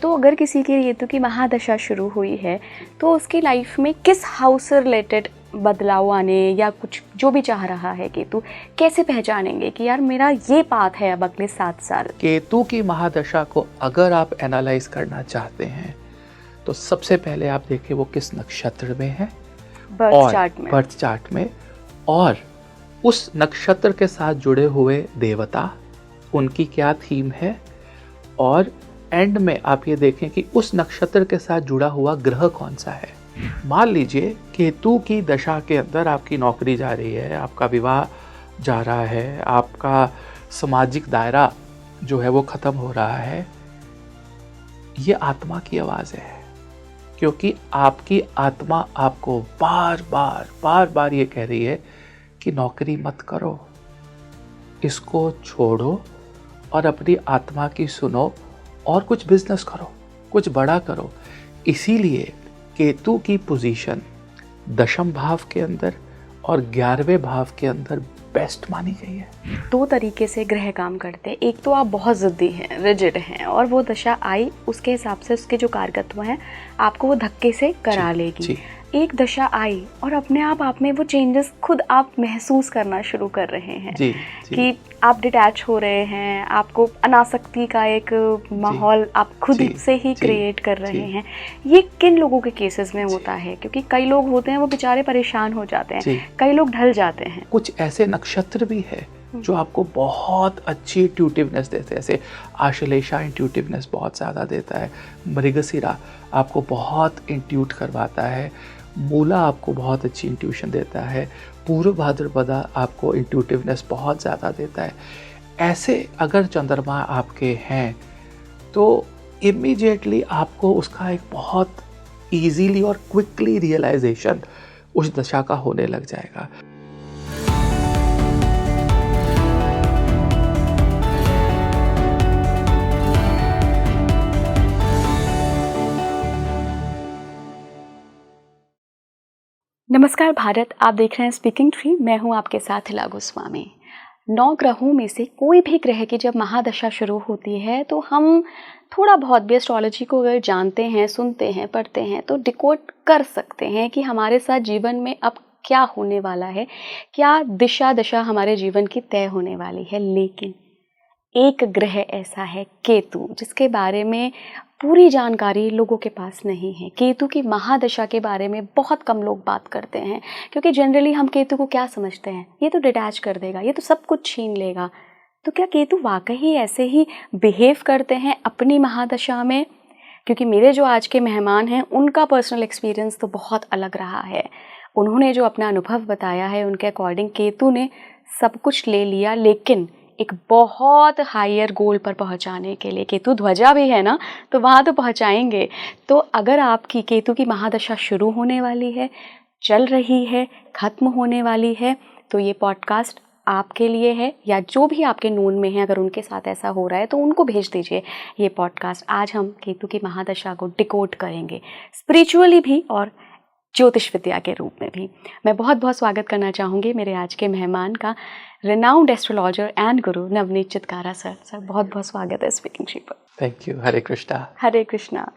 तो अगर किसी की केतु की महादशा शुरू हुई है तो उसकी लाइफ में किस हाउस से रिलेटेड बदलाव आने या कुछ जो भी चाह रहा है केतु, कैसे पहचानेंगे कि यार मेरा ये पाथ है अब अगले 7 साल? केतु की महादशा को अगर आप एनालाइज करना चाहते हैं तो सबसे पहले आप देखिए वो किस नक्षत्र में है, बर्थ चार्ट में, और उस नक्षत्र के साथ जुड़े हुए देवता, उनकी क्या थीम है, और एंड में आप ये देखें कि उस नक्षत्र के साथ जुड़ा हुआ ग्रह कौन सा है। मान लीजिए केतु की दशा के अंदर आपकी नौकरी जा रही है, आपका विवाह जा रहा है, आपका सामाजिक दायरा जो है वो ख़त्म हो रहा है, ये आत्मा की आवाज़ है, क्योंकि आपकी आत्मा आपको बार बार ये कह रही है कि नौकरी मत करो, इसको छोड़ो और अपनी आत्मा की सुनो और कुछ बिजनेस करो, कुछ बड़ा करो। इसीलिए केतु की पोजीशन दशम भाव के अंदर और 11वें भाव के अंदर बेस्ट मानी गई है। 2 तरीके से ग्रह काम करते हैं। एक तो आप बहुत ज़िद्दी हैं, रिजिड हैं, और वो दशा आई उसके हिसाब से उसके जो कारकत्व हैं आपको वो धक्के से करा लेगी। एक दशा आई और अपने आप में वो चेंजेस खुद आप महसूस करना शुरू कर रहे हैं कि आप डिटैच हो रहे हैं, आपको अनासक्ति का एक माहौल आप खुद से ही क्रिएट कर रहे हैं। ये किन लोगों के केसेस में होता है? क्योंकि कई लोग होते हैं वो बेचारे परेशान हो जाते हैं, कई लोग ढल जाते हैं। कुछ ऐसे नक्षत्र भी है जो आपको बहुत अच्छी इंट्यूटिवनेस देते हैं, जैसे आश्लेषा इंट्यूटिवनेस बहुत ज़्यादा देता है, मृगशिरा आपको बहुत इंट्यूट करवाता है, मूला आपको बहुत अच्छी इंट्यूशन देता है, पूर्व भाद्रपदा आपको इंट्यूटिवनेस बहुत ज़्यादा देता है। ऐसे अगर चंद्रमा आपके हैं तो इमीडिएटली आपको उसका एक बहुत ईजीली और क्विकली रियलाइजेशन उस दशा का होने लग जाएगा। नमस्कार भारत, आप देख रहे हैं स्पीकिंग ट्री। मैं हूं आपके साथ हिला गोस्वामी। 9 ग्रहों में से कोई भी ग्रह की जब महादशा शुरू होती है तो हम थोड़ा बहुत भी एस्ट्रोलॉजी को अगर जानते हैं, सुनते हैं, पढ़ते हैं तो डिकोड कर सकते हैं कि हमारे साथ जीवन में अब क्या होने वाला है, क्या दिशा दशा हमारे जीवन की तय होने वाली है। लेकिन एक ग्रह ऐसा है केतु, जिसके बारे में पूरी जानकारी लोगों के पास नहीं है। केतु की महादशा के बारे में बहुत कम लोग बात करते हैं, क्योंकि जनरली हम केतु को क्या समझते हैं, ये तो डिटैच कर देगा, ये तो सब कुछ छीन लेगा। तो क्या केतु वाकई ऐसे ही बिहेव करते हैं अपनी महादशा में? क्योंकि मेरे जो आज के मेहमान हैं उनका पर्सनल एक्सपीरियंस तो बहुत अलग रहा है। उन्होंने जो अपना अनुभव बताया है उनके अकॉर्डिंग केतु ने सब कुछ ले लिया, लेकिन एक बहुत हायर गोल पर पहुंचाने के लिए, केतु ध्वजा भी है ना, तो वहाँ तो पहुंचाएंगे। तो अगर आपकी केतु की महादशा शुरू होने वाली है, चल रही है, ख़त्म होने वाली है, तो ये पॉडकास्ट आपके लिए है, या जो भी आपके नोन में है अगर उनके साथ ऐसा हो रहा है तो उनको भेज दीजिए ये पॉडकास्ट। आज हम केतु की महादशा को डिकोड करेंगे, स्पिरिचुअली भी और ज्योतिष विद्या के रूप में भी। मैं बहुत बहुत स्वागत करना चाहूँगी मेरे आज के मेहमान का, renowned astrologer and Guru Navneet Chitkara sir. Sir बहुत बहुत स्वागत है स्पीकिंग ट्री पर। Thank you. Hare Krishna. Hare Krishna.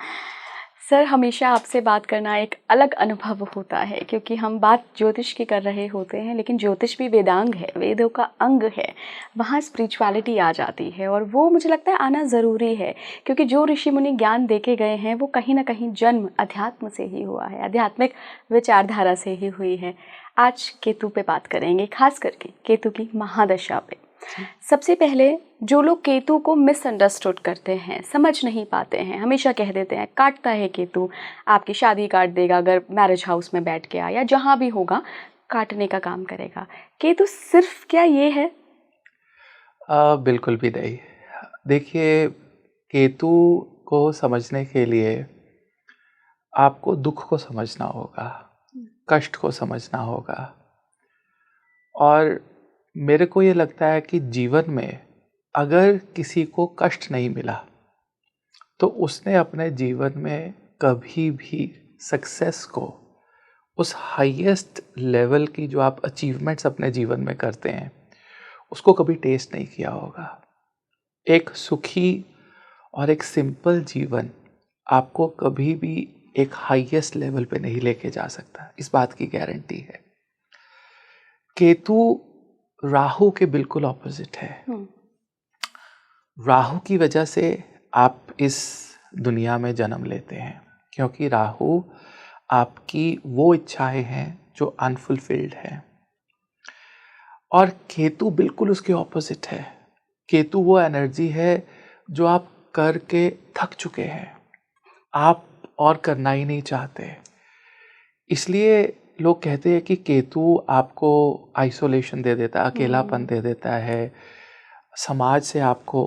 Sir, हमेशा आपसे बात करना एक अलग अनुभव होता है, क्योंकि हम बात ज्योतिष की कर रहे होते हैं, लेकिन ज्योतिष भी वेदांग है, वेदों का अंग है, वहाँ स्पिरिचुअलिटी आ जाती है, और वो मुझे लगता है आना ज़रूरी है, क्योंकि जो ऋषि मुनि ज्ञान देके गए हैं वो कहीं ना कहीं जन्म अध्यात्म से ही हुआ है, आध्यात्मिक विचारधारा से ही हुई है। आज केतु पे बात करेंगे, खास करके केतु की महादशा पे। सबसे पहले जो लोग केतु को मिसअंडरस्टूड करते हैं, समझ नहीं पाते हैं, हमेशा कह देते हैं काटता है केतु, आपकी शादी काट देगा, अगर मैरिज हाउस में बैठ के आया, जहाँ भी होगा काटने का काम करेगा। केतु सिर्फ क्या ये है? बिल्कुल भी नहीं। देखिए, केतु को समझने के लिए आपको दुख को समझना होगा, कष्ट को समझना होगा, और मेरे को ये लगता है कि जीवन में अगर किसी को कष्ट नहीं मिला तो उसने अपने जीवन में कभी भी सक्सेस को, उस हाईएस्ट लेवल की जो आप अचीवमेंट्स अपने जीवन में करते हैं, उसको कभी टेस्ट नहीं किया होगा। एक सुखी और एक सिंपल जीवन आपको कभी भी एक हाईएस्ट लेवल पे नहीं लेके जा सकता, इस बात की गारंटी है। केतु राहु के बिल्कुल ऑपोजिट है। राहु की वजह से आप इस दुनिया में जन्म लेते हैं, क्योंकि राहु आपकी वो इच्छाएं हैं जो अनफुलफिल्ड है, और केतु बिल्कुल उसके ऑपोजिट है। केतु वो एनर्जी है जो आप करके थक चुके हैं, आप और करना ही नहीं चाहते। इसलिए लोग कहते हैं कि केतु आपको आइसोलेशन दे देता है, अकेलापन दे देता है, समाज से आपको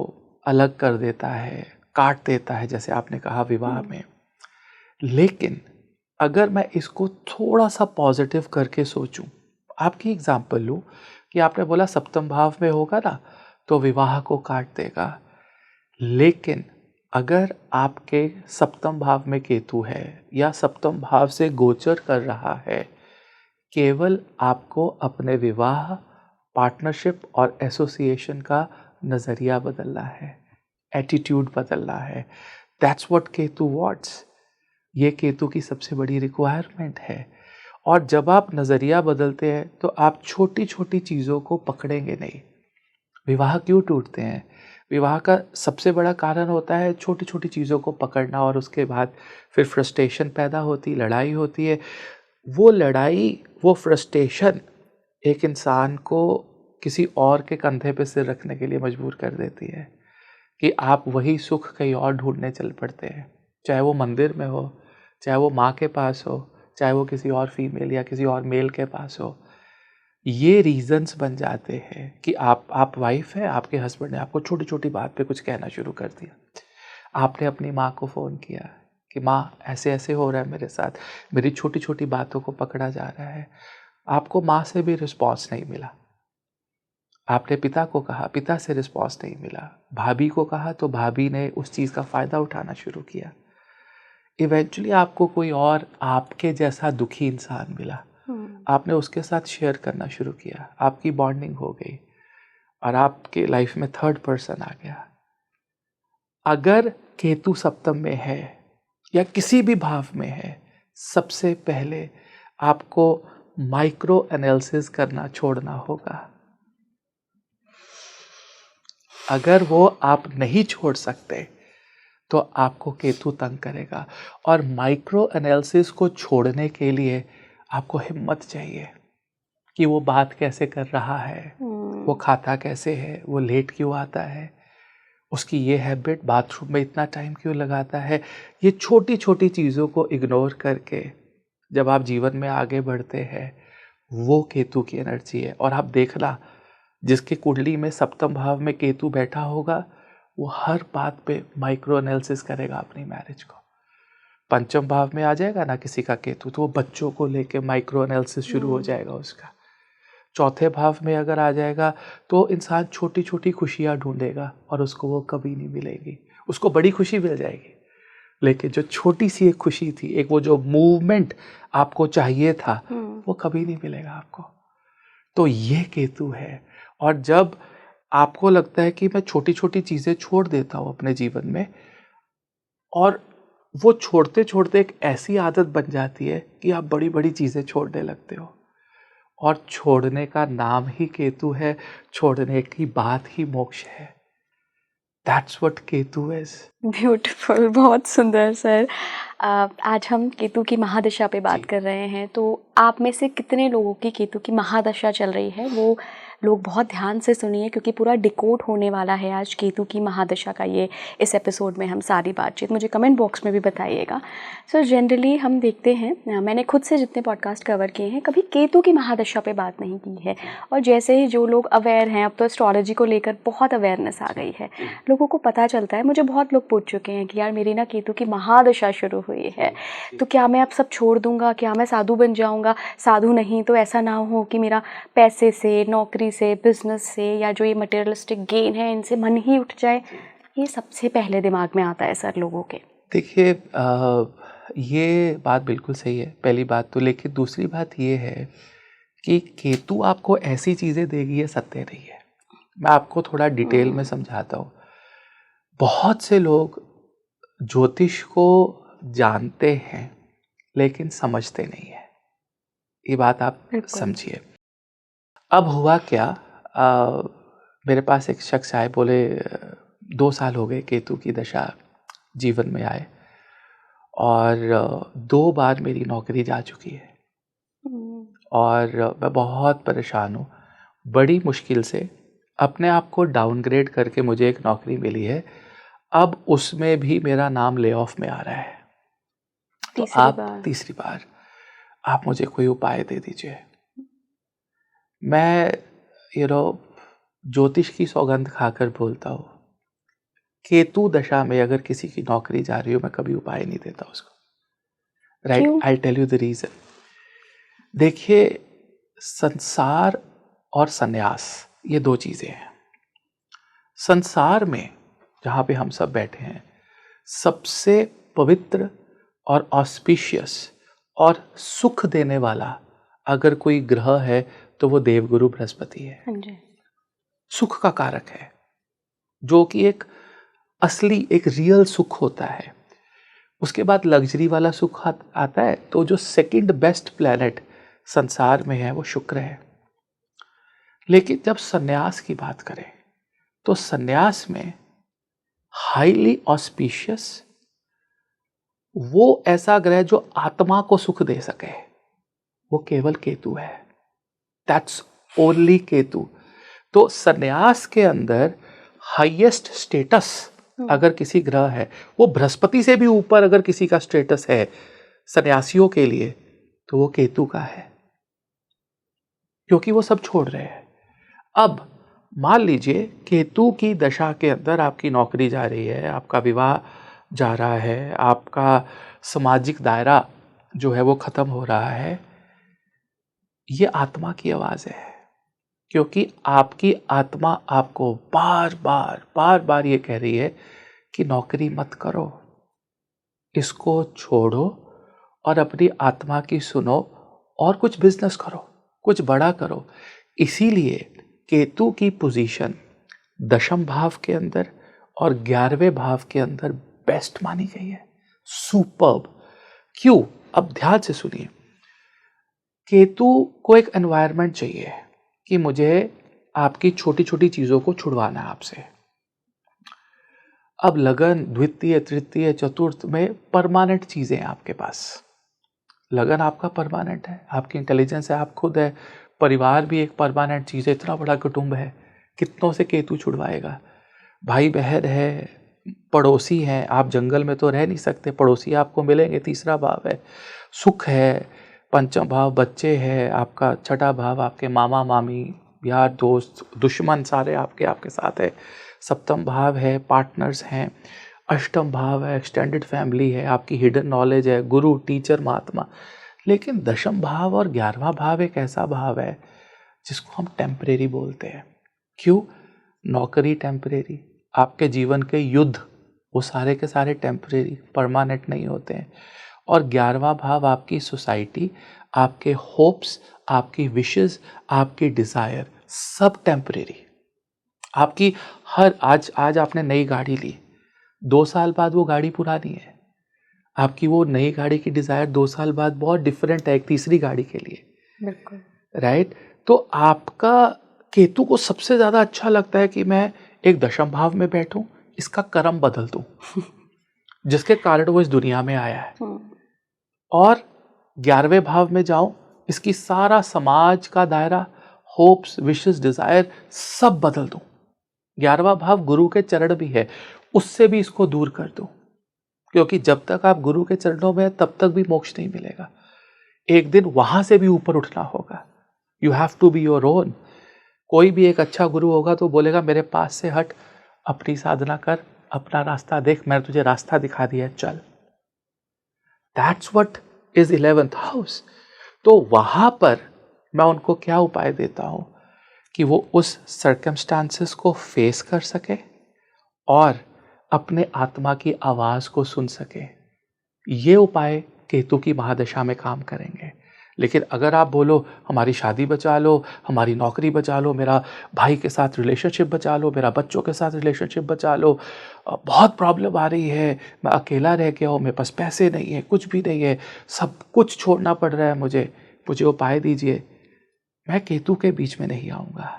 अलग कर देता है, काट देता है, जैसे आपने कहा विवाह में। लेकिन अगर मैं इसको थोड़ा सा पॉजिटिव करके सोचूं, आपकी एग्जांपल लूं कि आपने बोला सप्तम भाव में होगा ना तो विवाह को काट देगा, लेकिन अगर आपके सप्तम भाव में केतु है या सप्तम भाव से गोचर कर रहा है, केवल आपको अपने विवाह, पार्टनरशिप और एसोसिएशन का नज़रिया बदलना है, एटीट्यूड बदलना है। That's what Ketu wants. ये केतु की सबसे बड़ी रिक्वायरमेंट है। और जब आप नज़रिया बदलते हैं तो आप छोटी छोटी चीज़ों को पकड़ेंगे नहीं। विवाह क्यों टूटते हैं? विवाह का सबसे बड़ा कारण होता है छोटी छोटी चीज़ों को पकड़ना, और उसके बाद फिर फ्रस्ट्रेशन पैदा होती, लड़ाई होती है। वो लड़ाई, वो फ्रस्ट्रेशन एक इंसान को किसी और के कंधे पे सिर रखने के लिए मजबूर कर देती है कि आप वही सुख कहीं और ढूंढने चल पड़ते हैं, चाहे वो मंदिर में हो, चाहे वो माँ के पास हो, चाहे वो किसी और फीमेल या किसी और मेल के पास हो। ये रीजंस बन जाते हैं कि आप वाइफ है, आपके हस्बैंड ने आपको छोटी छोटी बात पे कुछ कहना शुरू कर दिया। आपने अपनी माँ को फ़ोन किया कि माँ ऐसे ऐसे हो रहा है मेरे साथ, मेरी छोटी छोटी बातों को पकड़ा जा रहा है। आपको माँ से भी रिस्पॉन्स नहीं मिला। आपने पिता को कहा, पिता से रिस्पॉन्स नहीं मिला। भाभी को कहा तो भाभी ने उस चीज़ का फ़ायदा उठाना शुरू किया। इवेंचुअली आपको कोई और आपके जैसा दुखी इंसान मिला, आपने उसके साथ शेयर करना शुरू किया, आपकी बॉन्डिंग हो गई और आपके लाइफ में थर्ड पर्सन आ गया। अगर केतु सप्तम में है या किसी भी भाव में है, सबसे पहले आपको माइक्रो एनालिसिस करना छोड़ना होगा। अगर वो आप नहीं छोड़ सकते तो आपको केतु तंग करेगा। और माइक्रो एनालिसिस को छोड़ने के लिए आपको हिम्मत चाहिए कि वो बात कैसे कर रहा है, वो खाता कैसे है, वो लेट क्यों आता है, उसकी ये हैबिट, बाथरूम में इतना टाइम क्यों लगाता है। ये छोटी छोटी चीज़ों को इग्नोर करके जब आप जीवन में आगे बढ़ते हैं, वो केतु की एनर्जी है। और आप देखना, जिसके कुंडली में सप्तम भाव में केतु बैठा होगा, वो हर बात पे माइक्रो एनालिसिस करेगा अपनी मैरिज को। पंचम भाव में आ जाएगा ना किसी का केतु, तो वो बच्चों को लेके माइक्रो एनालिसिस शुरू हो जाएगा उसका। चौथे भाव में अगर आ जाएगा तो इंसान छोटी छोटी खुशियाँ ढूंढेगा और उसको वो कभी नहीं मिलेगी। उसको बड़ी खुशी मिल जाएगी, लेकिन जो छोटी सी एक खुशी थी, एक वो जो मूवमेंट आपको चाहिए था, वो कभी नहीं मिलेगा आपको। तो ये केतु है। और जब आपको लगता है कि मैं छोटी छोटी चीज़ें छोड़ देता हूँ अपने जीवन में, और वो छोड़ते छोड़ते एक ऐसी आदत बन जाती है कि आप बड़ी बड़ी चीज़ें छोड़ने लगते हो। और छोड़ने का नाम ही केतु है, छोड़ने की बात ही मोक्ष है। That's what Ketu is. Beautiful, बहुत सुंदर सर। आज हम केतु की महादशा पे बात कर रहे हैं, तो आप में से कितने लोगों की केतु की महादशा चल रही है वो लोग बहुत ध्यान से सुनिए, क्योंकि पूरा डिकोड होने वाला है आज केतु की महादशा का ये इस एपिसोड में हम सारी बातचीत। मुझे कमेंट बॉक्स में भी बताइएगा। सो जनरली हम देखते हैं, मैंने खुद से जितने पॉडकास्ट कवर किए हैं, कभी केतु की महादशा पे बात नहीं की है। और जैसे ही जो लोग अवेयर हैं, अब तो एस्ट्रोलॉजी को लेकर बहुत अवेयरनेस आ गई है, लोगों को पता चलता है। मुझे बहुत लोग पूछ चुके हैं कि यार मेरी ना केतु की महादशा शुरू हुई है, तो क्या मैं अब सब छोड़ दूंगा, क्या मैं साधु बन जाऊंगा? साधु नहीं तो ऐसा ना हो कि मेरा पैसे से, नौकरी से, बिजनेस से, या जो ये मटेरियलिस्टिक गेन है, इनसे मन ही उठ जाए। ये सबसे पहले दिमाग में आता है सर लोगों के। देखिए, ये बात बिल्कुल सही है, पहली बात तो। लेकिन दूसरी बात ये है कि केतु आपको ऐसी चीज़ें देगी, ये सत्य नहीं है। मैं आपको थोड़ा डिटेल में समझाता हूँ। बहुत से लोग ज्योतिष को जानते हैं लेकिन समझते नहीं है, ये बात आप समझिए। अब हुआ क्या, मेरे पास एक शख्स आए, बोले 2 साल हो गए केतु की दशा जीवन में आए और 2 बार मेरी नौकरी जा चुकी है और मैं बहुत परेशान हूँ। बड़ी मुश्किल से अपने आप को डाउनग्रेड करके मुझे एक नौकरी मिली है, अब उसमें भी मेरा नाम ले ऑफ में आ रहा है। तो आप तीसरी बार आप मुझे कोई उपाय दे दीजिए। मैं ज्योतिष की सौगंध खाकर बोलता हूँ, केतु दशा में अगर किसी की नौकरी जा रही हो, मैं कभी उपाय नहीं देता उसको। Right, I tell you the reason. देखिए, संसार और सन्यास ये 2 चीजें हैं। संसार में जहाँ पे हम सब बैठे हैं, सबसे पवित्र और ऑस्पिशियस और सुख देने वाला अगर कोई ग्रह है तो वो देवगुरु बृहस्पति है। सुख का कारक है, जो कि एक असली एक रियल सुख होता है। उसके बाद लग्जरी वाला सुख आता है, तो जो सेकंड बेस्ट प्लैनेट संसार में है वो शुक्र है। लेकिन जब सन्यास की बात करें तो सन्यास में हाईली ऑस्पिशियस वो ऐसा ग्रह जो आत्मा को सुख दे सके, वो केवल केतु है। That's only Ketu. तो सन्यास के अंदर हाईएस्ट स्टेटस अगर किसी ग्रह है, वो बृहस्पति से भी ऊपर अगर किसी का स्टेटस है सन्यासियों के लिए, तो वो केतु का है, क्योंकि वो सब छोड़ रहे हैं। अब मान लीजिए केतु की दशा के अंदर आपकी नौकरी जा रही है, आपका विवाह जा रहा है, आपका सामाजिक दायरा जो है वो खत्म हो रहा है। ये आत्मा की आवाज है, क्योंकि आपकी आत्मा आपको बार बार ये कह रही है कि नौकरी मत करो, इसको छोड़ो और अपनी आत्मा की सुनो और कुछ बिजनेस करो, कुछ बड़ा करो। इसीलिए केतु की पोजीशन 10वें भाव के अंदर और 11वें भाव के अंदर बेस्ट मानी गई है। सुपर्ब। क्यों? अब ध्यान से सुनिए। केतु को एक एनवायरनमेंट चाहिए कि मुझे आपकी छोटी छोटी चीजों को छुड़वाना है आपसे। अब लगन द्वितीय तृतीय चतुर्थ में परमानेंट चीजें आपके पास। लगन आपका परमानेंट है, आपकी इंटेलिजेंस है, आप खुद है, परिवार भी एक परमानेंट चीज है। इतना बड़ा कुटुंब है, कितनों से केतु छुड़वाएगा? भाई बहन है, पड़ोसी हैं, आप जंगल में तो रह नहीं सकते, पड़ोसी आपको मिलेंगे। 3रा भाव है सुख है, 5वां भाव बच्चे है, आपका 6ठा भाव आपके मामा मामी यार दोस्त दुश्मन सारे आपके साथ है। 7वां भाव है पार्टनर्स हैं, 8वां भाव है एक्सटेंडेड फैमिली है, आपकी हिडन नॉलेज है, गुरु टीचर महात्मा। लेकिन 10वां भाव और 11वां भाव एक ऐसा भाव है जिसको हम टेम्परेरी बोलते हैं। क्यों? नौकरी टेम्परेरी, आपके जीवन के युद्ध वो सारे के सारे टेम्परेरी, परमानेंट नहीं होते हैं। और 11वां भाव आपकी सोसाइटी, आपके होप्स, आपकी विशेस, आपकी डिजायर, सब टेम्परेरी। आपकी हर आज आपने नई गाड़ी ली, 2 साल बाद वो गाड़ी पुरानी है। आपकी वो नई गाड़ी की डिजायर 2 साल बाद बहुत डिफरेंट है एक तीसरी गाड़ी के लिए। बिल्कुल राइट। तो आपका केतु को सबसे ज्यादा अच्छा लगता है कि मैं एक 10वें भाव में बैठूं, इसका कर्म बदल दूं जिसके कारण वो इस दुनिया में आया है, और 11वें भाव में जाऊं, इसकी सारा समाज का दायरा, होप्स, विशेस, डिजायर सब बदल दूं। 11वां भाव गुरु के चरण भी है, उससे भी इसको दूर कर दूं, क्योंकि जब तक आप गुरु के चरणों में तब तक भी मोक्ष नहीं मिलेगा। एक दिन वहां से भी ऊपर उठना होगा। You have to be your own. कोई भी एक अच्छा गुरु होगा तो बोलेगा मेरे पास से हट, अपनी साधना कर, अपना रास्ता देख, मैंने तुझे रास्ता दिखा दिया, चल। That's what is 11th house. तो वहां पर मैं उनको क्या उपाय देता हूं कि वो उस सर्कमस्टांसेस को फेस कर सके और अपने आत्मा की आवाज को सुन सके। ये उपाय केतु की महादशा में काम करेंगे। लेकिन अगर आप बोलो हमारी शादी बचा लो, हमारी नौकरी बचा लो, मेरा भाई के साथ रिलेशनशिप बचा लो, मेरा बच्चों के साथ रिलेशनशिप बचा लो, बहुत प्रॉब्लम आ रही है, मैं अकेला रह गया हूँ, मेरे पास पैसे नहीं है, कुछ भी नहीं है, सब कुछ छोड़ना पड़ रहा है मुझे उपाय दीजिए, मैं केतु के बीच में नहीं आऊँगा।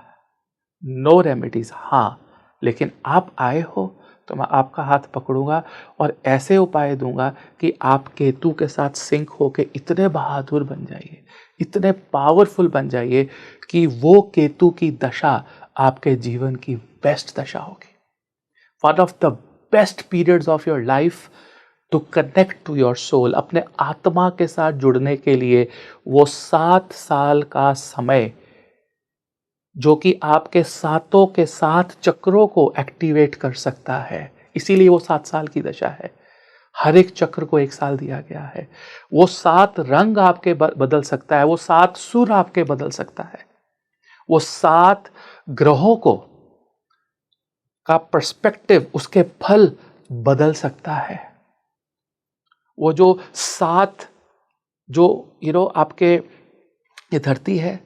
No remedies. हाँ, लेकिन आप आए हो तो मैं आपका हाथ पकड़ूंगा और ऐसे उपाय दूंगा कि आप केतु के साथ सिंक होके इतने बहादुर बन जाइए, इतने पावरफुल बन जाइए कि वो केतु की दशा आपके जीवन की बेस्ट दशा होगी। One of the best periods of your life to connect to your soul, अपने आत्मा के साथ जुड़ने के लिए वो 7 साल का समय जो कि आपके सातों के 7 चक्रों को एक्टिवेट कर सकता है। इसीलिए वो 7 साल की दशा है। हर एक चक्र को 1 साल दिया गया है। वो 7 रंग आपके बदल सकता है, वो 7 सुर आपके बदल सकता है, वो 7 ग्रहों को का पर्सपेक्टिव, उसके फल बदल सकता है। वो जो 7 जो आपके ये धरती है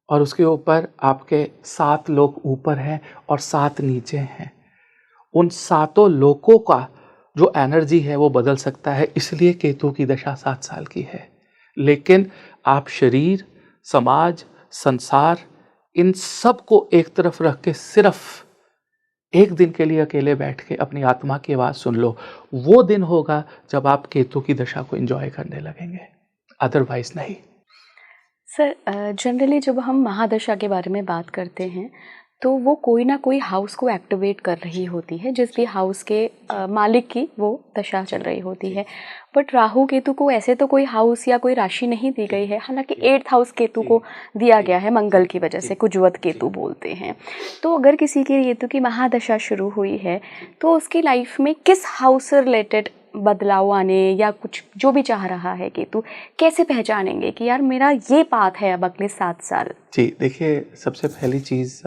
और उसके ऊपर आपके 7 लोक ऊपर हैं और 7 नीचे हैं, उन 7 लोकों का जो एनर्जी है वो बदल सकता है। इसलिए केतु की दशा 7 साल की है। लेकिन आप शरीर, समाज, संसार, इन सब को एक तरफ रख के सिर्फ एक दिन के लिए अकेले बैठ के अपनी आत्मा की आवाज़ सुन लो, वो दिन होगा जब आप केतु की दशा को एंजॉय करने लगेंगे, अदरवाइज नहीं। सर, जनरली जब हम महादशा के बारे में बात करते हैं तो वो कोई ना कोई हाउस को एक्टिवेट कर रही होती है, जिस भी हाउस के मालिक की वो दशा चल रही होती है। बट राहु केतु को ऐसे तो कोई हाउस या कोई राशि नहीं दी गई है, हालांकि 8th हाउस केतु को दिया गया है मंगल की वजह से, कुजवत केतु बोलते हैं। तो अगर किसी की केतु की महादशा शुरू हुई है तो उसकी लाइफ में किस हाउस से रिलेटेड बदलाव आने या कुछ जो भी चाह रहा है केतु, कैसे पहचानेंगे कि यार मेरा ये पाथ है अब अगले 7 साल? जी देखिए, सबसे पहली चीज़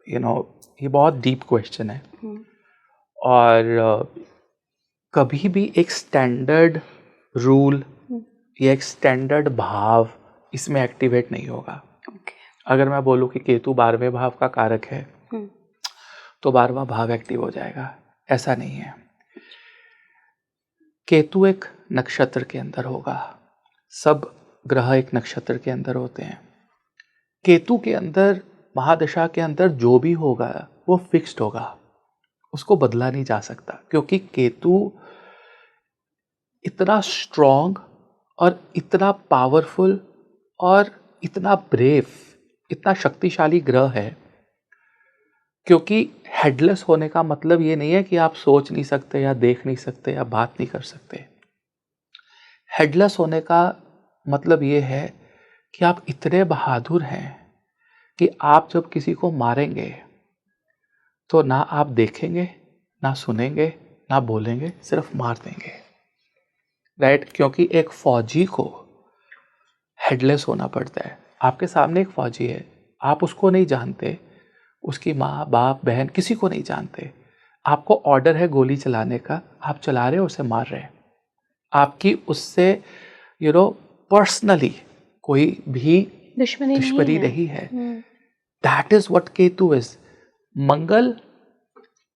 ये बहुत डीप क्वेश्चन है और कभी भी एक स्टैंडर्ड रूल या एक स्टैंडर्ड भाव इसमें एक्टिवेट नहीं होगा। अगर मैं बोलूँ कि केतु 12वें भाव का कारक है तो 12वां भाव एक्टिव हो जाएगा, ऐसा नहीं है। केतु एक नक्षत्र के अंदर होगा, सब ग्रह एक नक्षत्र के अंदर होते हैं। केतु के अंदर, महादशा के अंदर जो भी होगा वो फिक्स्ड होगा, उसको बदला नहीं जा सकता, क्योंकि केतु इतना स्ट्रॉन्ग और इतना पावरफुल और इतना ब्रेव, इतना शक्तिशाली ग्रह है। क्योंकि हेडलेस होने का मतलब ये नहीं है कि आप सोच नहीं सकते या देख नहीं सकते या बात नहीं कर सकते। हेडलेस होने का मतलब ये है कि आप इतने बहादुर हैं कि आप जब किसी को मारेंगे तो ना आप देखेंगे, ना सुनेंगे, ना बोलेंगे, सिर्फ मार देंगे, राइट? क्योंकि एक फौजी को हेडलेस होना पड़ता है। आपके सामने एक फौजी है, आप उसको नहीं जानते, उसकी माँ, बाप, बहन, किसी को नहीं जानते, आपको ऑर्डर है गोली चलाने का, आप चला रहे हो, उसे मार रहे हैं, आपकी उससे पर्सनली कोई भी दुश्मनी नहीं है। That is what Ketu is. Mangal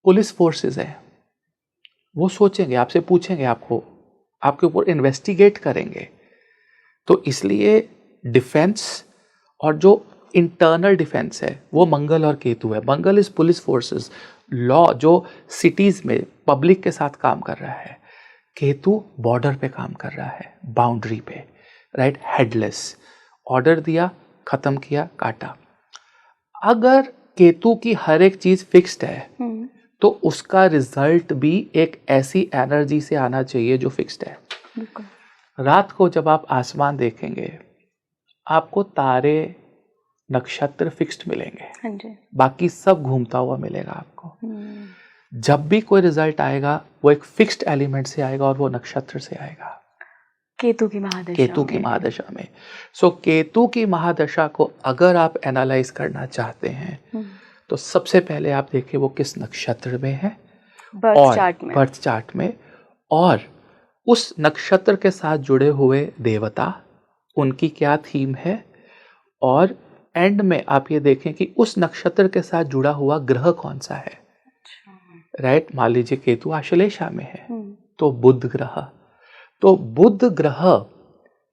police forces है, वो सोचेंगे, आपसे पूछेंगे, आपके ऊपर इन्वेस्टिगेट करेंगे। तो इसलिए डिफेंस और जो इंटरनल डिफेंस है वो मंगल और केतु है। मंगल इज पुलिस फोर्सेस, लॉ, जो सिटीज में पब्लिक के साथ काम कर रहा है। केतु बॉर्डर पे काम कर रहा है, बाउंड्री पे, राइट? हेडलेस, ऑर्डर दिया, खत्म किया, काटा। अगर केतु की हर एक चीज फिक्स्ड है तो उसका रिजल्ट भी एक ऐसी एनर्जी से आना चाहिए जो फिक्स्ड है। रात को जब आप आसमान देखेंगे आपको तारे, नक्षत्र फिक्स्ड मिलेंगे, बाकी सब घूमता हुआ मिलेगा आपको। जब भी कोई रिजल्ट आएगा वो एक फिक्स्ड एलिमेंट से आएगा और वो नक्षत्र से आएगा, केतु की महादशा में। सो केतु की महादशा को अगर आप एनालाइज करना चाहते हैं तो सबसे पहले आप देखिए वो किस नक्षत्र में है, बर्थ चार्ट में, और उस नक्षत्र के साथ जुड़े हुए देवता उनकी क्या थीम है, और एंड में आप ये देखें कि उस नक्षत्र के साथ जुड़ा हुआ ग्रह कौन सा है। राइट, मान लीजिए केतु आश्लेषा में है तो बुध ग्रह, तो बुध ग्रह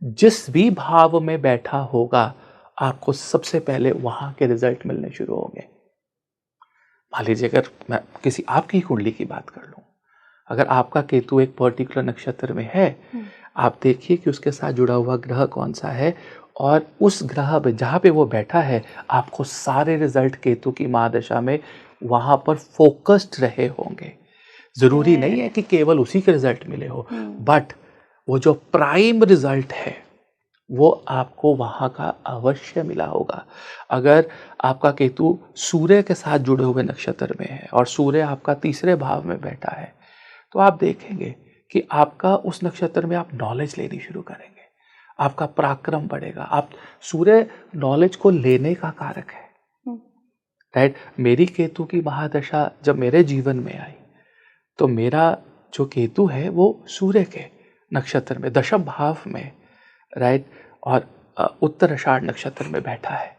जिस भी भाव में बैठा होगा आपको सबसे पहले वहां के रिजल्ट मिलने शुरू होंगे। मान लीजिए अगर मैं किसी आपकी कुंडली की बात कर लूं, अगर आपका केतु एक पर्टिकुलर नक्षत्र में है, आप देखिए कि उसके साथ जुड़ा हुआ ग्रह कौन सा है, और उस ग्रह पे जहाँ पे वो बैठा है आपको सारे रिजल्ट केतु की महादशा में वहाँ पर फोकस्ड रहे होंगे। ज़रूरी नहीं है कि केवल उसी के रिजल्ट मिले हो, बट वो जो प्राइम रिजल्ट है वो आपको वहाँ का अवश्य मिला होगा। अगर आपका केतु सूर्य के साथ जुड़े हुए नक्षत्र में है और सूर्य आपका तीसरे भाव में बैठा है, तो आप देखेंगे कि आपका उस नक्षत्र में आप नॉलेज लेनी शुरू करेंगे, आपका पराक्रम बढ़ेगा। आप सूर्य नॉलेज को लेने का कारक है। राइट, मेरी केतु की महादशा जब मेरे जीवन में आई तो मेरा जो केतु है वो सूर्य के नक्षत्र में दशम भाव में, राइट, और उत्तराषाढ़ नक्षत्र में बैठा है।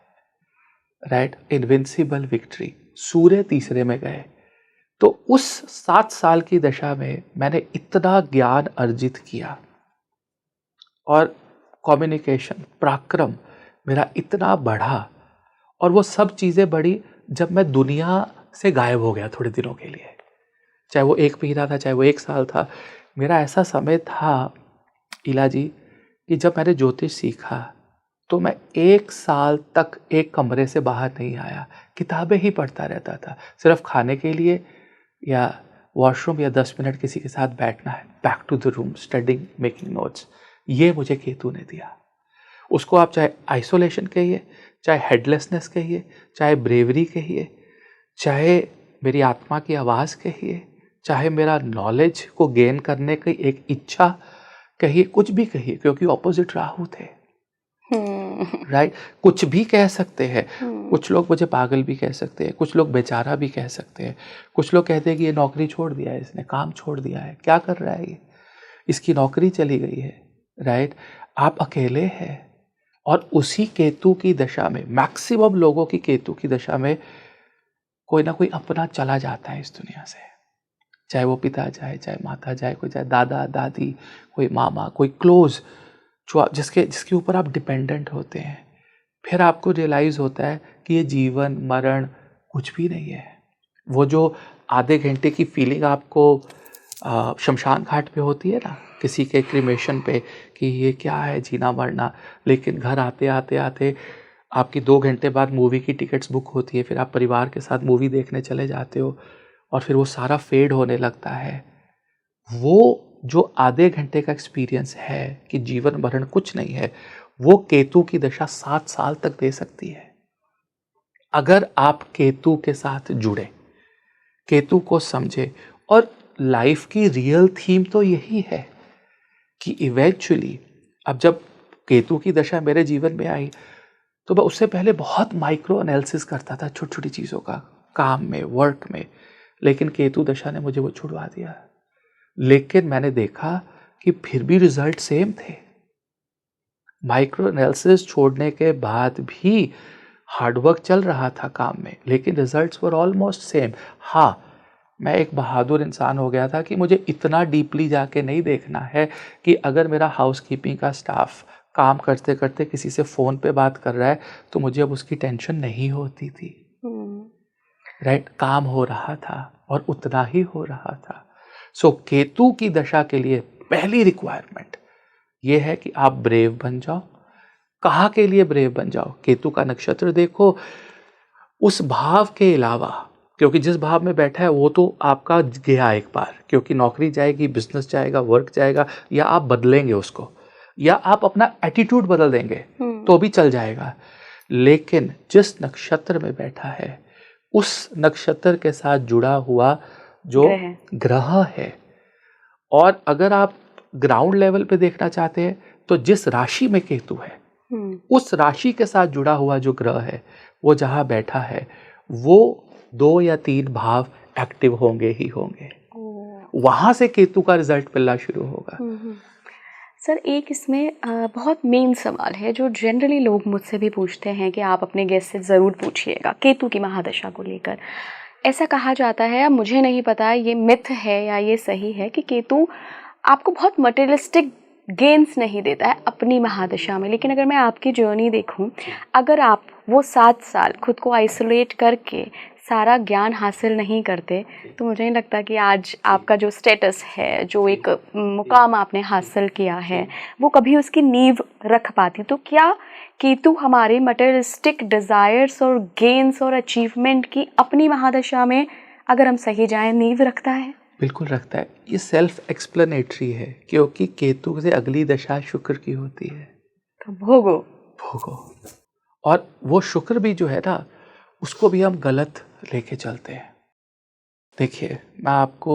राइट, इनविंसिबल विक्ट्री, सूर्य तीसरे में गए, तो उस 7 साल की दशा में मैंने इतना ज्ञान अर्जित किया और कम्युनिकेशन पराक्रम मेरा इतना बढ़ा, और वो सब चीज़ें बढ़ी जब मैं दुनिया से गायब हो गया थोड़े दिनों के लिए। चाहे वो 1 महीना था, चाहे वो 1 साल था, मेरा ऐसा समय था इला जी कि जब मैंने ज्योतिष सीखा तो मैं 1 साल तक एक कमरे से बाहर नहीं आया, किताबें ही पढ़ता रहता था। सिर्फ खाने के लिए या वॉशरूम या 10 मिनट किसी के साथ बैठना है, back to the room, studying, making notes, ये मुझे केतु ने दिया। उसको आप चाहे आइसोलेशन कहिए, चाहे हेडलेसनेस कहिए, चाहे ब्रेवरी कहिए, चाहे मेरी आत्मा की आवाज़ कहिए, चाहे मेरा नॉलेज को गेन करने की एक इच्छा कहिए, कुछ भी कहिए, क्योंकि ऑपोजिट राहु थे। राइट, कुछ भी कह सकते हैं। कुछ लोग मुझे पागल भी कह सकते हैं, कुछ लोग बेचारा भी कह सकते हैं, कुछ लोग कहते हैं कि ये नौकरी छोड़ दिया है, इसने काम छोड़ दिया है, क्या कर रहा है ये, इसकी नौकरी चली गई है। राइट, आप अकेले हैं। और उसी केतु की दशा में, मैक्सिमम लोगों की केतु की दशा में कोई ना कोई अपना चला जाता है इस दुनिया से, चाहे वो पिता जाए, चाहे माता जाए, कोई चाहे दादा दादी, कोई मामा, कोई क्लोज, जो जिसके ऊपर आप डिपेंडेंट होते हैं। फिर आपको रियलाइज होता है कि ये जीवन मरण कुछ भी नहीं है। वो जो आधे घंटे की फीलिंग आपको शमशान घाट पे होती है ना, किसी के क्रिमेशन पे, कि ये क्या है जीना मरना, लेकिन घर आते आते आते आपकी 2 घंटे बाद मूवी की टिकट्स बुक होती है, फिर आप परिवार के साथ मूवी देखने चले जाते हो और फिर वो सारा फेड होने लगता है। वो जो आधे घंटे का एक्सपीरियंस है कि जीवन मरण कुछ नहीं है, वो केतु की दशा 7 साल तक दे सकती है। अगर आप केतु के साथ जुड़े, केतु को समझे, और लाइफ की रियल थीम तो यही है कि इवेंचुअली, अब जब केतु की दशा मेरे जीवन में आई तो मैं उससे पहले बहुत माइक्रो एनालिसिस करता था छोटी छोटी चीज़ों का, काम में, वर्क में, लेकिन केतु दशा ने मुझे वो छुड़वा दिया। लेकिन मैंने देखा कि फिर भी रिजल्ट सेम थे। माइक्रो एनालिसिस छोड़ने के बाद भी हार्डवर्क चल रहा था काम में, लेकिन रिजल्ट्स वर ऑलमोस्ट सेम। हाँ, मैं एक बहादुर इंसान हो गया था कि मुझे इतना डीपली जाके नहीं देखना है कि अगर मेरा हाउसकीपिंग का स्टाफ काम करते करते किसी से फ़ोन पे बात कर रहा है तो मुझे अब उसकी टेंशन नहीं होती थी। राइट, काम हो रहा था और उतना ही हो रहा था। सो केतु की दशा के लिए पहली रिक्वायरमेंट ये है कि आप ब्रेव बन जाओ। कहाँ के लिए ब्रेव बन जाओ? केतु का नक्षत्र देखो, उस भाव के अलावा, क्योंकि जिस भाव में बैठा है वो तो आपका गया एक बार, क्योंकि नौकरी जाएगी, बिजनेस जाएगा, वर्क जाएगा, या आप बदलेंगे उसको, या आप अपना एटीट्यूड बदल देंगे तो भी चल जाएगा। लेकिन जिस नक्षत्र में बैठा है, उस नक्षत्र के साथ जुड़ा हुआ जो ग्रह है, और अगर आप ग्राउंड लेवल पे देखना चाहते हैं तो जिस राशि में केतु है, उस राशि के साथ जुड़ा हुआ जो ग्रह है वो जहाँ बैठा है, वो 2 या 3 भाव एक्टिव होंगे ही होंगे। वहां से केतु का रिजल्ट मिलना शुरू होगा। सर एक इसमें बहुत मेन सवाल है जो जनरली लोग मुझसे भी पूछते हैं कि आप अपने गेस्ट से ज़रूर पूछिएगा केतु की महादशा को लेकर। ऐसा कहा जाता है, अब मुझे नहीं पता ये मिथ है या ये सही है, कि केतु आपको बहुत मटेरियलिस्टिक गेन्स नहीं देता है अपनी महादशा में। लेकिन अगर मैं आपकी जर्नी देखूं, अगर आप वो 7 साल खुद को आइसोलेट करके सारा ज्ञान हासिल नहीं करते तो मुझे नहीं लगता कि आज आपका जो स्टेटस है, जो एक मुकाम आपने हासिल किया है, वो कभी उसकी नींव रख पाती। तो क्या केतु हमारे मटेरियलिस्टिक डिज़ायर्स और गेन्स और अचीवमेंट की अपनी महादशा में, अगर हम सही जाएं, नींव रखता है? बिल्कुल रखता है। ये सेल्फ एक्सप्लेनेटरी है, क्योंकि केतु से अगली दशा शुक्र की होती है। तो भोगो भोगो। और वो शुक्र भी जो है ना, उसको भी हम गलत लेके चलते हैं। देखिए, मैं आपको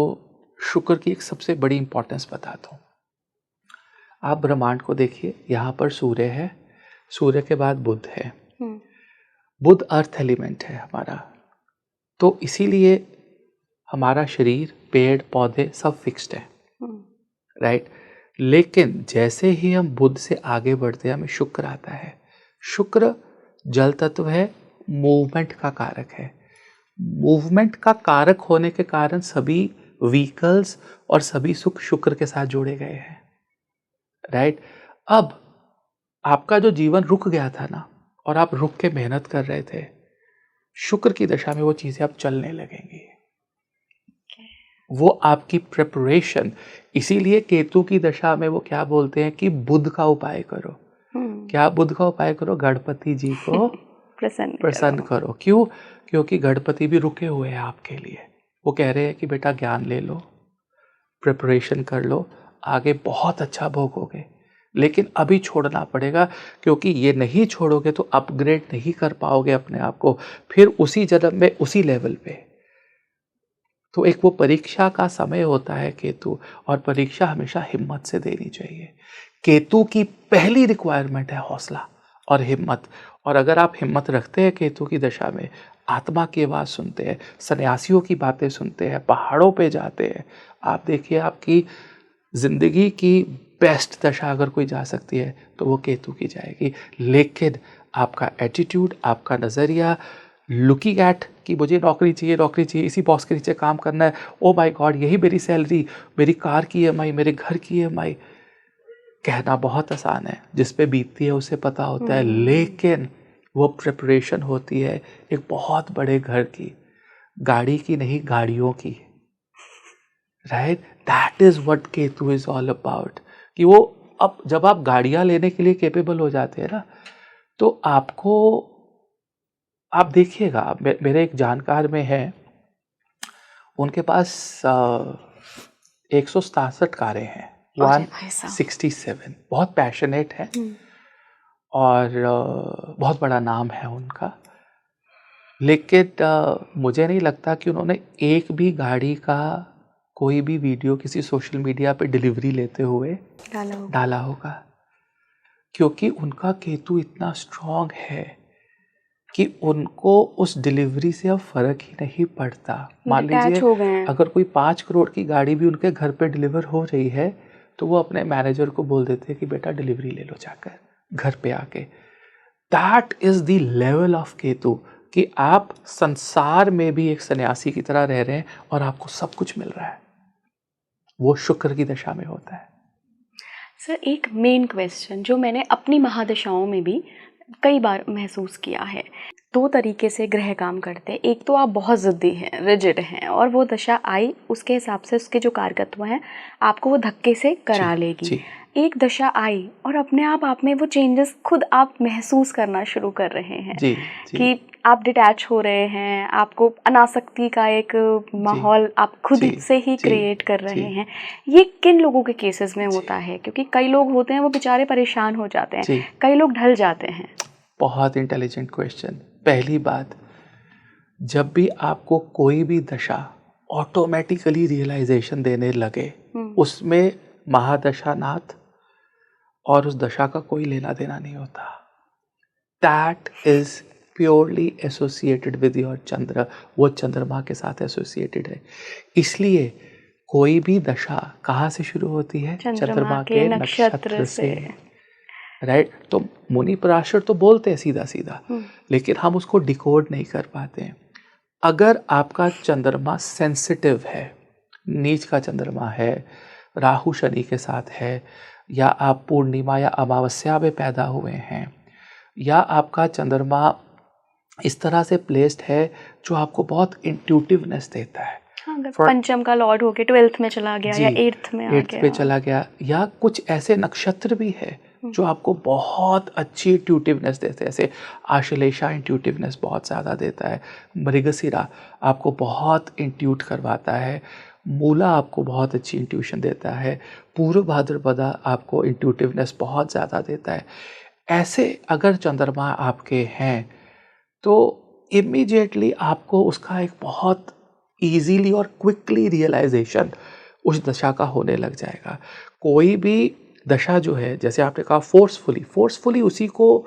शुक्र की एक सबसे बड़ी इंपॉर्टेंस बताता हूँ। आप ब्रह्मांड को देखिए, यहाँ पर सूर्य है, सूर्य के बाद बुध है। बुध अर्थ एलिमेंट है हमारा, तो इसीलिए हमारा शरीर, पेड़ पौधे सब फिक्स्ड है, राइट। लेकिन जैसे ही हम बुध से आगे बढ़ते हैं, हमें शुक्र आता है। शुक्र जल तत्व है, मूवमेंट का कारक है। मूवमेंट का कारक होने के कारण सभी व्हीकल्स और सभी सुख शुक्र के साथ जोड़े गए हैं, राइट। अब आपका जो जीवन रुक गया था ना, और आप रुक के मेहनत कर रहे थे, शुक्र की दशा में वो चीजें अब चलने लगेंगी। वो आपकी प्रिपरेशन, इसीलिए केतु की दशा में वो क्या बोलते हैं कि बुध का उपाय करो। क्या बुध का उपाय करो? गणपति जी को प्रसन्न करो। क्यों? क्योंकि गणपति भी रुके हुए हैं आपके लिए। वो कह रहे हैं कि बेटा ज्ञान ले लो, प्रिपरेशन कर लो, आगे बहुत अच्छा भोगोगे। लेकिन अभी छोड़ना पड़ेगा, क्योंकि ये नहीं छोड़ोगे तो अपग्रेड नहीं कर पाओगे अपने आप को फिर उसी जन्म में उसी लेवल पे। तो एक वो परीक्षा का समय होता है केतु, और परीक्षा हमेशा हिम्मत से देनी चाहिए। केतु की पहली रिक्वायरमेंट है हौसला और हिम्मत। और अगर आप हिम्मत रखते हैं केतु की दशा में, आत्मा की आवाज़ सुनते हैं, सन्यासियों की बातें सुनते हैं, पहाड़ों पे जाते हैं, आप देखिए आपकी ज़िंदगी की बेस्ट दशा अगर कोई जा सकती है तो वो केतु की जाएगी। लेकिन आपका एटीट्यूड, आपका नज़रिया, लुकिंग एट कि मुझे नौकरी चाहिए, इसी बॉस के नीचे काम करना है, ओ माय गॉड यही मेरी सैलरी, मेरी कार की EMI, मेरे घर की EMI, कहना बहुत आसान है, जिस पे बीतती है उसे पता होता है। लेकिन वो प्रिपरेशन होती है एक बहुत बड़े घर की, गाड़ी की नहीं, गाड़ियों की, right. That is what Ketu is all about. कि वो अब जब आप गाड़ियां लेने के लिए कैपेबल हो जाते हैं ना, तो आपको, आप देखिएगा, मेरे एक जानकार में है, उनके पास 167 कारें हैं, 167, बहुत पैशनेट है और बहुत बड़ा नाम है उनका। लेकिन मुझे नहीं लगता कि उन्होंने एक भी गाड़ी का कोई भी वीडियो किसी सोशल मीडिया पे डिलीवरी लेते हुए डाला होगा, क्योंकि उनका केतु इतना स्ट्रांग है कि उनको उस डिलीवरी से अब फर्क ही नहीं पड़ता। मान लीजिए अगर कोई 5 करोड़ की गाड़ी भी उनके घर पे डिलीवर हो रही है, तो वो अपने मैनेजर को बोल देते हैं कि बेटा डिलीवरी ले लो जाकर घर पे आके। That is the level of Ketu, कि आप संसार में भी एक सन्यासी की तरह रह रहे हैं और आपको सब कुछ मिल रहा है। वो शुक्र की दशा में होता है। सर एक मेन क्वेश्चन जो मैंने अपनी महादशाओं में भी कई बार महसूस किया है, 2 तरीके से ग्रह काम करते हैं। एक तो आप बहुत ज़िद्दी हैं, रिजिड हैं, और वो दशा आई उसके हिसाब से उसके जो कारकत्व हैं आपको वो धक्के से करा लेगी। एक दशा आई और अपने आप में वो चेंजेस खुद आप महसूस करना शुरू कर रहे हैं कि आप डिटैच हो रहे हैं, आपको अनासक्ति का एक माहौल आप खुद से ही क्रिएट कर रहे हैं। ये किन लोगों के केसेस में होता है? क्योंकि कई लोग होते हैं वो बेचारे परेशान हो जाते हैं, कई लोग ढल जाते हैं। बहुत इंटेलिजेंट क्वेश्चन। पहली बात, जब भी आपको कोई भी दशा ऑटोमेटिकली रियलाइजेशन देने लगे, उसमें महादशानाथ और उस दशा का कोई लेना देना नहीं होता। That is purely associated with your चंद्र, वो चंद्रमा के साथ एसोसिएटेड है। इसलिए कोई भी दशा कहाँ से शुरू होती है? चंद्रमा के नक्षत्र से, राइट। तो मुनि पराशर तो बोलते हैं सीधा सीधा, लेकिन हम उसको डिकोड नहीं कर पाते हैं। अगर आपका चंद्रमा सेंसिटिव है, नीच का चंद्रमा है, राहु शनि के साथ है, या आप पूर्णिमा या अमावस्या में पैदा हुए हैं, या आपका चंद्रमा इस तरह से प्लेस्ड है जो आपको बहुत इंट्यूटिवनेस देता है, पंचम का लॉर्ड होके 12th में चला गया या 8th में आ गया, 8th पे चला गया, या कुछ ऐसे नक्षत्र भी है जो आपको बहुत अच्छी इंट्यूटिवनेस देते हैं, जैसे आश्लेषा इंट्यूटिवनेस बहुत ज़्यादा देता है, मृगशिरा आपको बहुत इंट्यूट करवाता है, मूला आपको बहुत अच्छी इंट्यूशन देता है, पूर्व भाद्रपदा आपको इंट्यूटिवनेस बहुत ज़्यादा देता है। ऐसे अगर चंद्रमा आपके हैं तो इमीडिएटली आपको उसका एक बहुत ईजीली और क्विकली रियलाइजेशन उस दशा का होने लग जाएगा। कोई भी दशा जो है, जैसे आपने कहा फोर्सफुली उसी को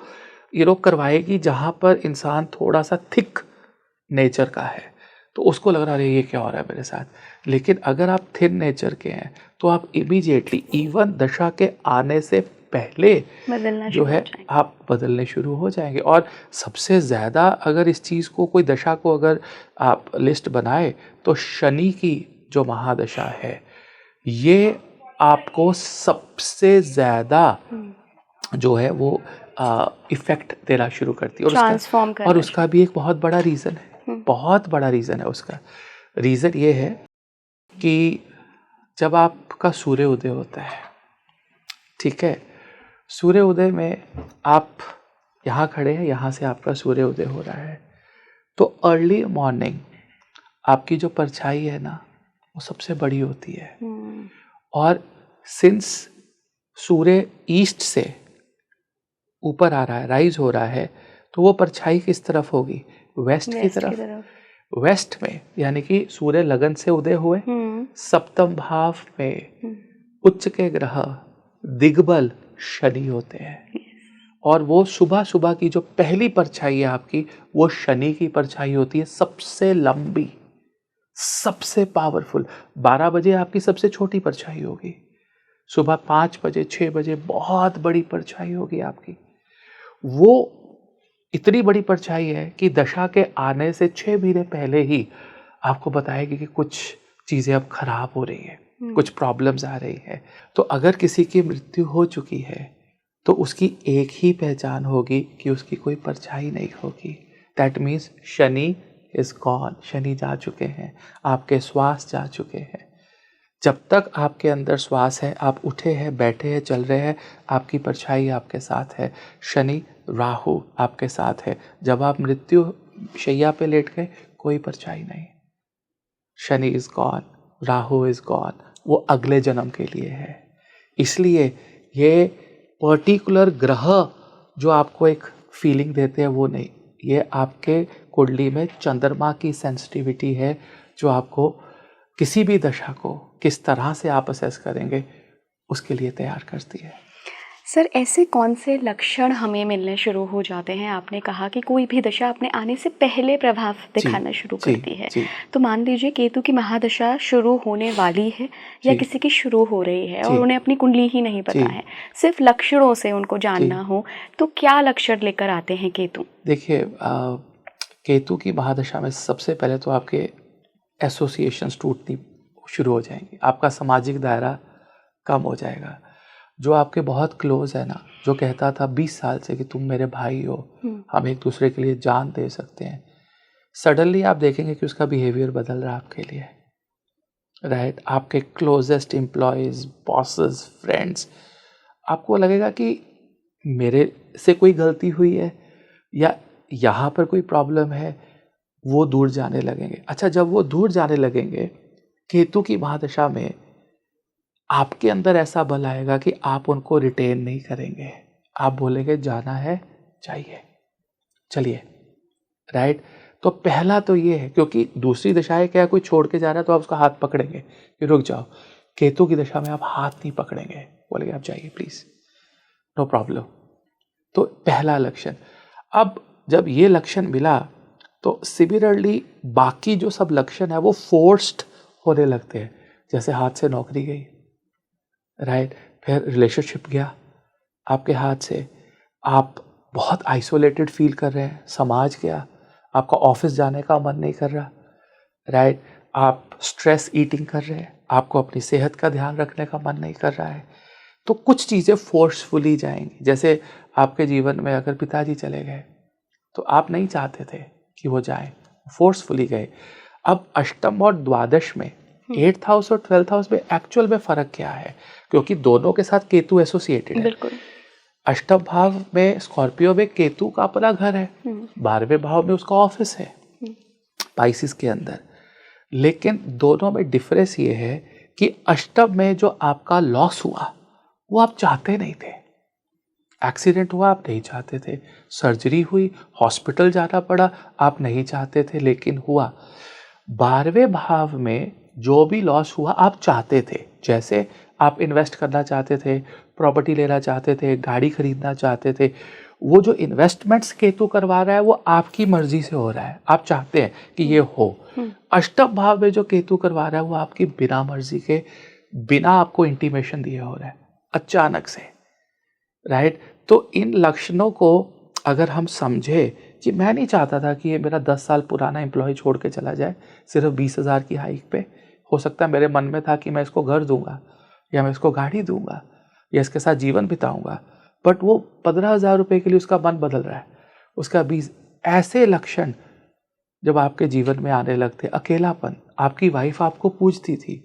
करवाएगी जहाँ पर इंसान थोड़ा सा थिक नेचर का है, तो उसको लग रहा है ये क्या हो रहा है मेरे साथ। लेकिन अगर आप थिन नेचर के हैं तो आप इमीडिएटली इवन दशा के आने से पहले जो है आप बदलने शुरू हो जाएंगे। और सबसे ज़्यादा अगर इस चीज़ को, कोई दशा को अगर आप लिस्ट बनाए तो शनि की जो महादशा है ये आपको सबसे ज़्यादा जो है वो इफ़ेक्ट देना शुरू करती है। और उसका भी एक बहुत बड़ा रीज़न है, बहुत बड़ा रीज़न है। उसका रीज़न ये है कि जब आपका सूर्य उदय होता है, ठीक है, सूर्य उदय में आप यहाँ खड़े हैं, यहाँ से आपका सूर्य उदय हो रहा है, तो अर्ली मॉर्निंग आपकी जो परछाई है ना वो सबसे बड़ी होती है। और सिंस सूर्य ईस्ट से ऊपर आ रहा है, राइज हो रहा है, तो वो परछाई किस तरफ होगी? वेस्ट की तरफ। वेस्ट में, यानी कि सूर्य लगन से उदय हुए, सप्तम भाव में उच्च के ग्रह दिग्बल शनि होते हैं, और वो सुबह सुबह की जो पहली परछाई है आपकी, वो शनि की परछाई होती है, सबसे लंबी, सबसे पावरफुल। 12 बजे आपकी सबसे छोटी परछाई होगी, सुबह 5 बजे 6 बजे बहुत बड़ी परछाई होगी आपकी। वो इतनी बड़ी परछाई है कि दशा के आने से 6 महीने पहले ही आपको बताएगी कि कुछ चीज़ें अब खराब हो रही है, कुछ प्रॉब्लम्स आ रही है। तो अगर किसी की मृत्यु हो चुकी है तो उसकी एक ही पहचान होगी कि उसकी कोई परछाई नहीं होगी। That means Shani is gone, Shani जा चुके हैं, आपके श्वास जा चुके हैं। जब तक आपके अंदर श्वास है, आप उठे हैं, बैठे हैं, चल रहे हैं, आपकी परछाई आपके साथ है, शनि राहु आपके साथ है। जब आप मृत्यु शैया पे लेट गए, कोई परछाई नहीं, Shani is gone, Rahu is gone, वो अगले जन्म के लिए है। इसलिए ये पर्टिकुलर ग्रह जो आपको एक फीलिंग देते हैं वो नहीं, ये आपके कुंडली में चंद्रमा की सेंसिटिविटी है जो आपको किसी भी दशा को किस तरह से आप असेस करेंगे उसके लिए तैयार करती है। सर, ऐसे कौन से लक्षण हमें मिलने शुरू हो जाते हैं? आपने कहा कि कोई भी दशा अपने आने से पहले प्रभाव दिखाना शुरू करती है। तो मान लीजिए केतु की महादशा शुरू होने वाली है या किसी की शुरू हो रही है और उन्हें अपनी कुंडली ही नहीं पता है, सिर्फ लक्षणों से उनको जानना हो, तो क्या लक्षण लेकर आते हैं केतु? देखिए, केतु की महादशा में सबसे पहले तो आपके एसोसिएशंस टूटनी शुरू हो जाएंगी, आपका सामाजिक दायरा कम हो जाएगा। जो आपके बहुत क्लोज है ना, जो कहता था 20 साल से कि तुम मेरे भाई हो, हम एक दूसरे के लिए जान दे सकते हैं, सडनली आप देखेंगे कि उसका बिहेवियर बदल रहा है आपके लिए, राइट। आपके क्लोजेस्ट एम्प्लॉयज़, बॉसेस, फ्रेंड्स, आपको लगेगा कि मेरे से कोई गलती हुई है या यहाँ पर कोई प्रॉब्लम है, वो दूर जाने लगेंगे। अच्छा, जब वो दूर जाने लगेंगे, केतु की महादशा में आपके अंदर ऐसा बल आएगा कि आप उनको रिटेन नहीं करेंगे, आप बोलेंगे जाना है, चाहिए, चलिए, राइट। तो पहला तो ये है, क्योंकि दूसरी दशाएं क्या, कोई छोड़ के जा रहा है तो आप उसका हाथ पकड़ेंगे कि रुक जाओ। केतु की दशा में आप हाथ नहीं पकड़ेंगे, बोलेंगे आप जाइए प्लीज, नो प्रॉब्लम। तो पहला लक्षण। अब जब ये लक्षण मिला तो सिमिलरली बाकी जो सब लक्षण है वो फोर्स्ड होने लगते हैं। जैसे हाथ से नौकरी गई, राइट, फिर रिलेशनशिप गया आपके हाथ से, आप बहुत आइसोलेटेड फील कर रहे हैं, समाज गया, आपका ऑफिस जाने का मन नहीं कर रहा, राइट, आप स्ट्रेस ईटिंग कर रहे हैं, आपको अपनी सेहत का ध्यान रखने का मन नहीं कर रहा है, तो कुछ चीज़ें फोर्सफुली जाएंगी। जैसे आपके जीवन में अगर पिताजी चले गए तो आप नहीं चाहते थे कि वो जाएं, फोर्सफुली गए। अब अष्टम और द्वादश में, 8th हाउस और 12th हाउस में एक्चुअल में फ़र्क क्या है, क्योंकि दोनों के साथ केतु एसोसिएटेड है। अष्टम भाव में स्कॉर्पियो में केतु का अपना घर है, 12वें भाव में उसका ऑफिस है पाइसिस के अंदर। लेकिन दोनों में डिफरेंस ये है कि अष्टम में जो आपका लॉस हुआ वो आप चाहते नहीं थे, एक्सीडेंट हुआ आप नहीं चाहते थे, सर्जरी हुई, हॉस्पिटल जाना पड़ा आप नहीं चाहते थे, लेकिन हुआ। 12वें भाव में जो भी लॉस हुआ आप चाहते थे, जैसे आप इन्वेस्ट करना चाहते थे, प्रॉपर्टी लेना चाहते थे, गाड़ी खरीदना चाहते थे, वो जो इन्वेस्टमेंट्स केतु करवा रहा है वो आपकी मर्जी से हो रहा है, आप चाहते हैं कि ये हो। अष्टम भाव में जो केतु करवा रहा है वो आपकी बिना मर्जी के, बिना आपको इंटीमेशन दिए हो रहा है, अचानक से, राइट। तो इन लक्षणों को अगर हम समझे कि मैं नहीं चाहता था कि ये मेरा 10 साल पुराना एम्प्लॉय छोड़ के चला जाए सिर्फ 20,000 की हाइक पे, हो सकता है मेरे मन में था कि मैं इसको घर दूंगा या मैं इसको गाड़ी दूंगा या इसके साथ जीवन बिताऊंगा, बट वो 15,000 रुपये के लिए उसका मन बदल रहा है, उसका 20। ऐसे लक्षण जब आपके जीवन में आने लगते, अकेलापन, आपकी वाइफ आपको पूछती थी,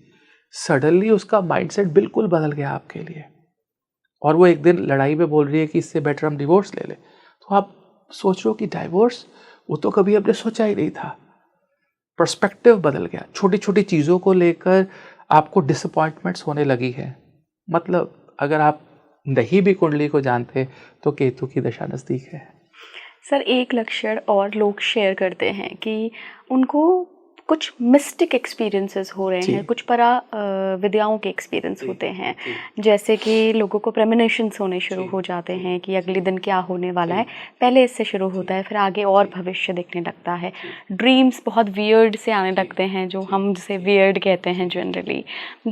सडनली उसका माइंडसेट बिल्कुल बदल गया आपके लिए, और वो एक दिन लड़ाई में बोल रही है कि इससे बेटर हम डिवोर्स ले लें, तो आप सोच रहे हो कि डाइवोर्स, वो तो कभी आपने सोचा ही नहीं था। पर्सपेक्टिव बदल गया, छोटी छोटी चीज़ों को लेकर आपको डिसअपॉइंटमेंट्स होने लगी है। मतलब अगर आप नहीं भी कुंडली को जानते तो केतु की दशा नज़दीक है। सर, एक लक्षण और लोग शेयर करते हैं कि उनको कुछ मिस्टिक एक्सपीरियंसेस हो रहे हैं, कुछ विद्याओं के एक्सपीरियंस होते हैं, जैसे कि लोगों को प्रेमोनिशंस होने शुरू हो जाते हैं कि अगले दिन क्या होने वाला है, पहले इससे शुरू होता है, फिर आगे और भविष्य दिखने लगता है। ड्रीम्स बहुत वियर्ड से आने लगते हैं, जो हम जिसे वियर्ड कहते हैं जनरली।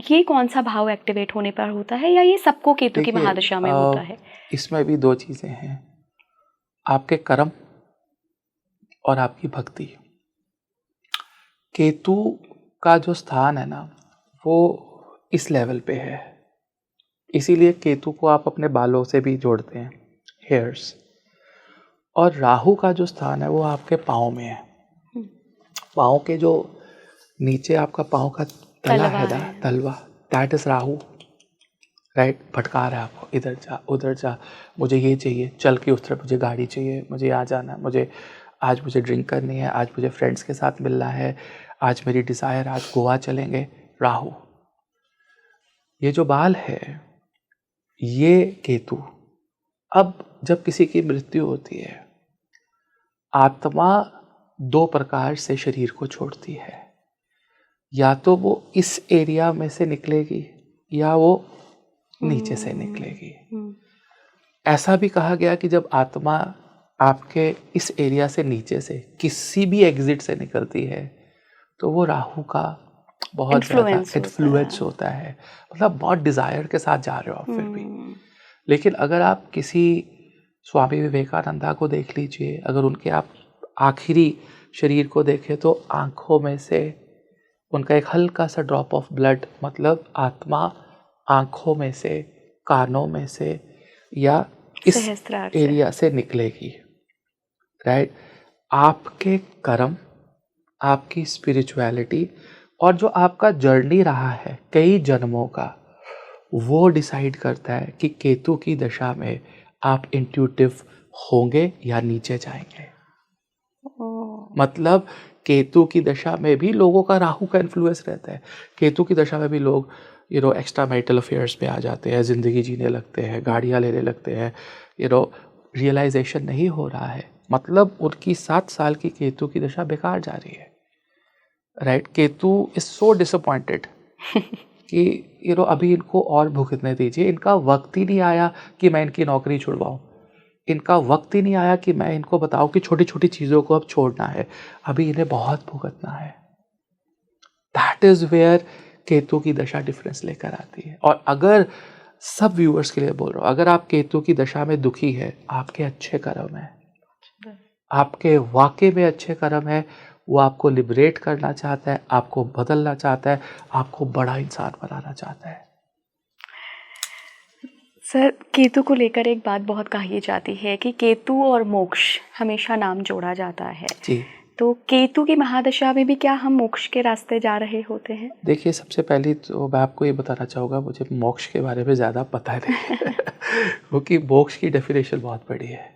ये कौन सा भाव एक्टिवेट होने पर होता है, या ये सबको केतु की महादशा में होता है? इसमें भी दो चीज़ें हैं, आपके कर्म और आपकी भक्ति। केतु का जो स्थान है ना वो इस लेवल पे है, इसीलिए केतु को आप अपने बालों से भी जोड़ते हैं, हेयर्स। और राहु का जो स्थान है वो आपके पाँव में है, पाँव के जो नीचे आपका पाँव का तला है ना, तलवा, दैट इज राहु, राइट। भटका रहा है आपको, इधर जा उधर जा, मुझे ये चाहिए, चल के उस तरफ, मुझे गाड़ी चाहिए, मुझे यहाँ जाना, आज मुझे ड्रिंक करनी है, आज मुझे फ्रेंड्स के साथ मिलना है, आज मेरी डिज़ायर, आज गोवा चलेंगे, राहु। ये जो बाल है ये केतु। अब जब किसी की मृत्यु होती है, आत्मा दो प्रकार से शरीर को छोड़ती है, या तो वो इस एरिया में से निकलेगी या वो नीचे से निकलेगी। ऐसा भी कहा गया कि जब आत्मा आपके इस एरिया से नीचे से किसी भी एग्जिट से निकलती है तो वो राहु का बहुत ज़्यादा इन्फ्लुएंस होता है, मतलब बहुत डिज़ायर के साथ जा रहे हो आप फिर भी। लेकिन अगर आप किसी स्वामी विवेकानंदा को देख लीजिए, अगर उनके आप आखिरी शरीर को देखें तो आँखों में से उनका एक हल्का सा ड्रॉप ऑफ ब्लड, मतलब आत्मा आँखों में से, कानों में से या इस एरिया से निकलेगी, राइट। आपके कर्म, आपकी स्पिरिचुअलिटी और जो आपका जर्नी रहा है कई जन्मों का, वो डिसाइड करता है कि केतु की दशा में आप इंट्यूटिव होंगे या नीचे जाएंगे। मतलब केतु की दशा में भी लोगों का राहु का इन्फ्लुएंस रहता है। केतु की दशा में भी लोग एक्स्ट्रा मैरिटल अफेयर्स में आ जाते हैं, ज़िंदगी जीने लगते हैं, गाड़ियाँ लेने लगते हैं, रियलाइजेशन नहीं हो रहा है, मतलब उनकी 7 साल की केतु की दशा बेकार जा रही है, right. Ketu is so disappointed कि अभी इनको और भुगतने दीजिए, इनका वक्त ही नहीं आया कि मैं इनकी नौकरी छुड़वाऊँ, इनका वक्त ही नहीं आया कि मैं इनको बताऊँ कि छोटी छोटी चीज़ों को अब छोड़ना है, अभी इन्हें बहुत भुगतना है। दैट इज़ वेयर केतु की दशा डिफरेंस लेकर आती है। और अगर सब व्यूअर्स के लिए बोल रहा हूँ, अगर आप केतु की दशा में दुखी है, आपके अच्छे कर्म है, आपके वाकई में अच्छे कर्म है, वो आपको लिबरेट करना चाहता है, आपको बदलना चाहता है, आपको बड़ा इंसान बनाना चाहता है। सर, केतु को लेकर एक बात बहुत कही जाती है कि केतु और मोक्ष हमेशा नाम जोड़ा जाता है जी। तो केतु की महादशा में भी क्या हम मोक्ष के रास्ते जा रहे होते हैं? देखिए, सबसे पहले तो मैं आपको ये बताना चाहूँगा, मुझे मोक्ष के बारे में ज़्यादा पता नहीं क्योंकि मोक्ष की डेफिनेशन बहुत बड़ी है।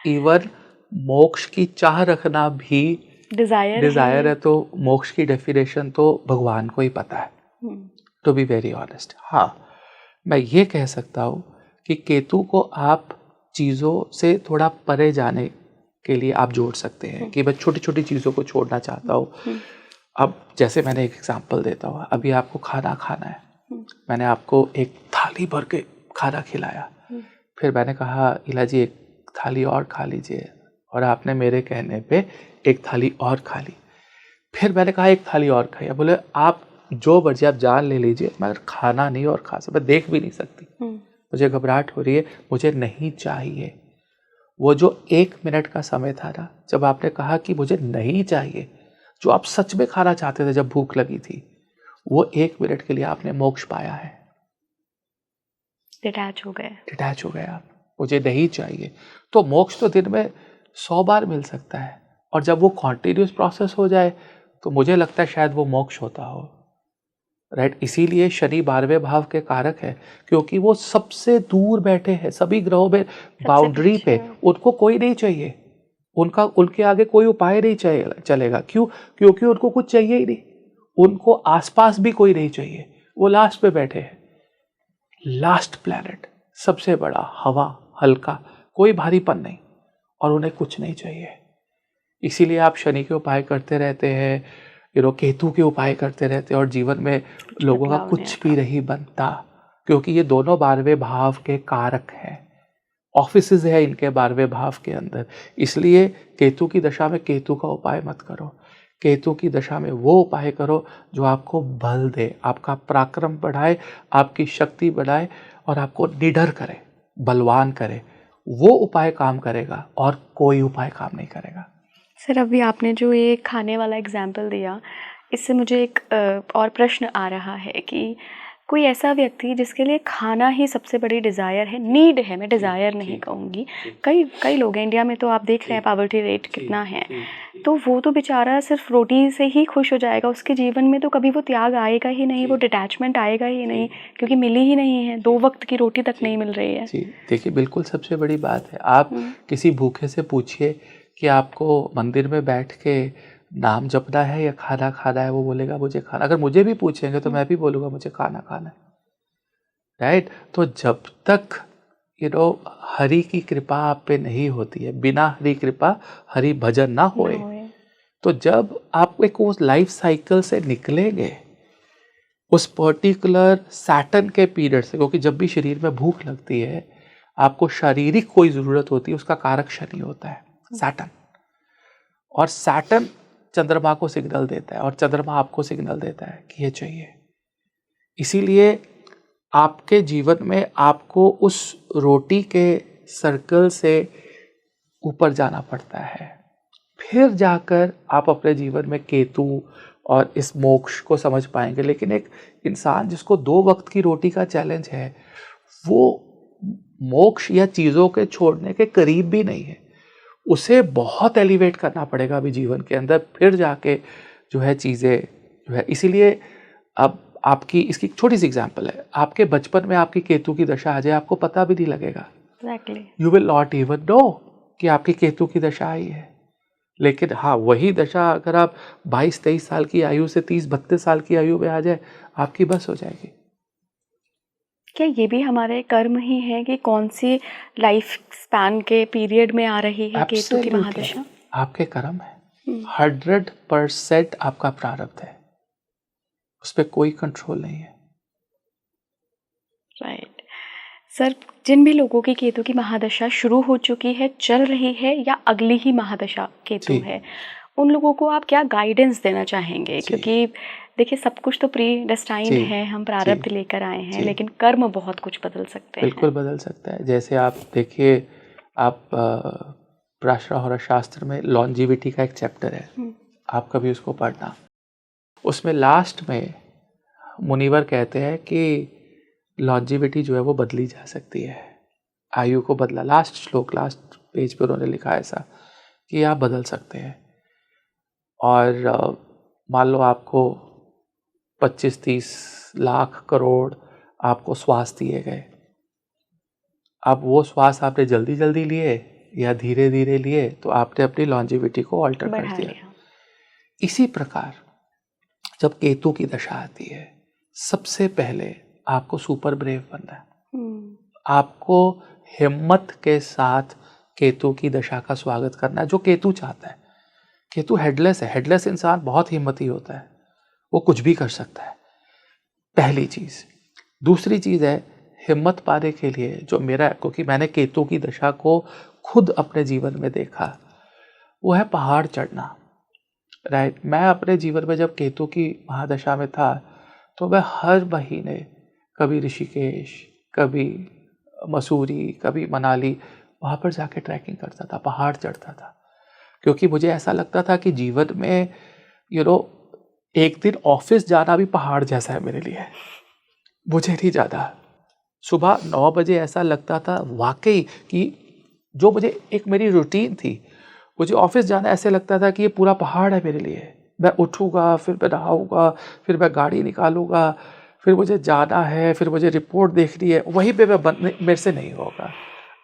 इवन मोक्ष की चाह रखना भी डिज़ायर है, तो मोक्ष की डेफिनेशन तो भगवान को ही पता है, टू बी वेरी ऑनेस्ट। हाँ, मैं ये कह सकता हूँ कि केतु को आप चीज़ों से थोड़ा परे जाने के लिए आप जोड़ सकते हैं कि मैं छोटी छोटी चीज़ों को छोड़ना चाहता हूँ। अब जैसे मैंने एक एग्जांपल देता हूँ, अभी आपको खाना खाना है, मैंने आपको एक थाली भर के खाना खिलाया, फिर मैंने कहा इला जी एक थाली और खा लीजिए, और आपने मेरे कहने पे एक थाली और खा ली। फिर मैंने कहा एक थाली और खाई, बोले आप जो मर्जी आप जान ले लीजिए, मगर खाना नहीं और खा सकता, मैं देख भी नहीं सकती, मुझे घबराहट हो रही है, मुझे नहीं चाहिए। वो जो 1 मिनट का समय था ना, जब आपने कहा कि मुझे नहीं चाहिए, जो आप सच में खाना चाहते थे जब भूख लगी थी, वो 1 मिनट के लिए आपने मोक्ष पाया है। डिटैच हो गए आप, मुझे नहीं चाहिए। तो मोक्ष तो दिन में 100 बार मिल सकता है, और जब वो कॉन्टिन्यूस प्रोसेस हो जाए तो मुझे लगता है शायद वो मोक्ष होता हो, राइट। इसीलिए शनि 12वें भाव के कारक है, क्योंकि वो सबसे दूर बैठे हैं सभी ग्रहों में, बाउंड्री पे, उनको कोई नहीं चाहिए, उनके आगे कोई उपाय नहीं चलेगा। क्यों? क्योंकि उनको कुछ चाहिए ही नहीं, उनको आसपास भी कोई नहीं चाहिए, वो लास्ट पे बैठे हैं, लास्ट प्लैनेट, सबसे बड़ा, हवा, हल्का, कोई भारीपन नहीं, और उन्हें कुछ नहीं चाहिए। इसीलिए आप शनि के उपाय करते रहते हैं, केतु के उपाय करते रहते हैं, और जीवन में लोगों का कुछ भी नहीं बनता, क्योंकि ये दोनों 12वें भाव के कारक हैं, ऑफिसेज है इनके 12वें भाव के अंदर। इसलिए केतु की दशा में केतु का उपाय मत करो, केतु की दशा में वो उपाय करो जो आपको बल दे, आपका पराक्रम बढ़ाए, आपकी शक्ति बढ़ाए, और आपको निडर करे, बलवान करे। वो उपाय काम करेगा, और कोई उपाय काम नहीं करेगा। सर, अभी आपने जो ये खाने वाला एग्जाम्पल दिया, इससे मुझे एक और प्रश्न आ रहा है कि कोई ऐसा व्यक्ति जिसके लिए खाना ही सबसे बड़ी डिज़ायर है, नीड है, मैं डिज़ायर नहीं कहूँगी, कई लोग हैं इंडिया में, तो आप देख रहे हैं पॉवर्टी रेट कितना है, तो वो तो बेचारा सिर्फ रोटी से ही खुश हो जाएगा, उसके जीवन में तो कभी वो त्याग आएगा ही नहीं, वो डिटैचमेंट आएगा ही नहीं, क्योंकि मिली ही नहीं है, 2 वक्त की रोटी तक नहीं मिल रही है। जी, देखिए, बिल्कुल सबसे बड़ी बात है, आप किसी भूखे से पूछिए कि आपको मंदिर में बैठ के नाम जपना है या खाना खाना है, वो बोलेगा मुझे खाना। अगर मुझे भी पूछेंगे तो मैं भी बोलूँगा मुझे खाना खाना है, राइट। तो जब तक हरि की कृपा आप पे नहीं होती है, बिना हरि कृपा हरि भजन ना होए, तो जब आप एक उस लाइफ साइकिल से निकलेंगे, उस पर्टिकुलर सैटर्न के पीरियड से, क्योंकि जब भी शरीर में भूख लगती है, आपको शारीरिक कोई ज़रूरत होती है, उसका कारक शनि होता है, सैटर्न। और सैटर्न चंद्रमा को सिग्नल देता है, और चंद्रमा आपको सिग्नल देता है कि ये चाहिए। इसीलिए आपके जीवन में आपको उस रोटी के सर्कल से ऊपर जाना पड़ता है, फिर जाकर आप अपने जीवन में केतु और इस मोक्ष को समझ पाएंगे। लेकिन एक इंसान जिसको 2 वक्त की रोटी का चैलेंज है, वो मोक्ष या चीज़ों के छोड़ने के करीब भी नहीं है, उसे बहुत एलिवेट करना पड़ेगा अभी जीवन के अंदर, फिर जाके जो है चीज़ें जो है। इसीलिए अब आपकी इसकी छोटी सी एग्जांपल है, आपके बचपन में आपकी केतु की दशा आ जाए, आपको पता भी नहीं लगेगा, you will not even know कि आपकी केतु की दशा आई है। लेकिन हाँ, वही दशा अगर आप 22-23 साल की आयु से 30-32 साल की आयु में आ जाए, आपकी बस हो जाएगी। क्या ये भी हमारे कर्म ही है कि कौन सी लाइफ स्पैन के पीरियड में आ रही है केतु की महादशा? आपके कर्म है, 100% आपका प्रारब्ध है, उस पर कोई कंट्रोल नहीं है। राइट। सर, जिन भी लोगों की केतु की महादशा शुरू हो चुकी है, चल रही है, या अगली ही महादशा केतु है, उन लोगों को आप क्या गाइडेंस देना चाहेंगे? क्योंकि देखिए सब कुछ तो प्री डेस्टाइंड है, हम प्रारब्ध लेकर आए हैं, लेकिन कर्म बहुत कुछ बदल सकते हैं। बिल्कुल बदल सकता है। जैसे आप देखिए, आप प्राशर शास्त्र में लॉन्जिविटी का एक चैप्टर है, आप कभी उसको पढ़ना। उसमें लास्ट में मुनिवर कहते हैं कि लॉन्जिविटी जो है वो बदली जा सकती है, आयु को बदला। लास्ट श्लोक, लास्ट पेज पर उन्होंने लिखा ऐसा कि आप बदल सकते हैं। और मान लो आपको 25-30 लाख करोड़ आपको श्वास दिए गए, अब वो श्वास आपने जल्दी जल्दी लिए या धीरे धीरे लिए, तो आपने अपनी लॉन्जिविटी को ऑल्टर कर दिया। इसी प्रकार जब केतु की दशा आती है, सबसे पहले आपको सुपर ब्रेव बनना है। आपको हिम्मत के साथ केतु की दशा का स्वागत करना है, जो केतु चाहता है। केतु हेडलेस है, हेडलेस इंसान बहुत हिम्मती होता है, वो कुछ भी कर सकता है, पहली चीज। दूसरी चीज है, हिम्मत पाने के लिए जो मेरा, क्योंकि मैंने केतु की दशा को खुद अपने जीवन में देखा, वो है पहाड़ चढ़ना। राइट, मैं अपने जीवन में जब केतु की महादशा में था, तो मैं हर महीने कभी ऋषिकेश, कभी मसूरी, कभी मनाली, वहाँ पर जाके ट्रैकिंग करता था, पहाड़ चढ़ता था। क्योंकि मुझे ऐसा लगता था कि जीवन में एक दिन ऑफिस जाना भी पहाड़ जैसा है मेरे लिए। मुझे नहीं ज़्यादा, सुबह 9 बजे ऐसा लगता था वाकई कि जो मुझे एक मेरी रूटीन थी, मुझे ऑफिस जाना ऐसे लगता था कि ये पूरा पहाड़ है मेरे लिए। मैं उठूँगा, फिर मैं नहाऊँगा, फिर मैं गाड़ी निकालूँगा, फिर मुझे जाना है, फिर मुझे रिपोर्ट देखनी है, वहीं पे मेरे से नहीं होगा।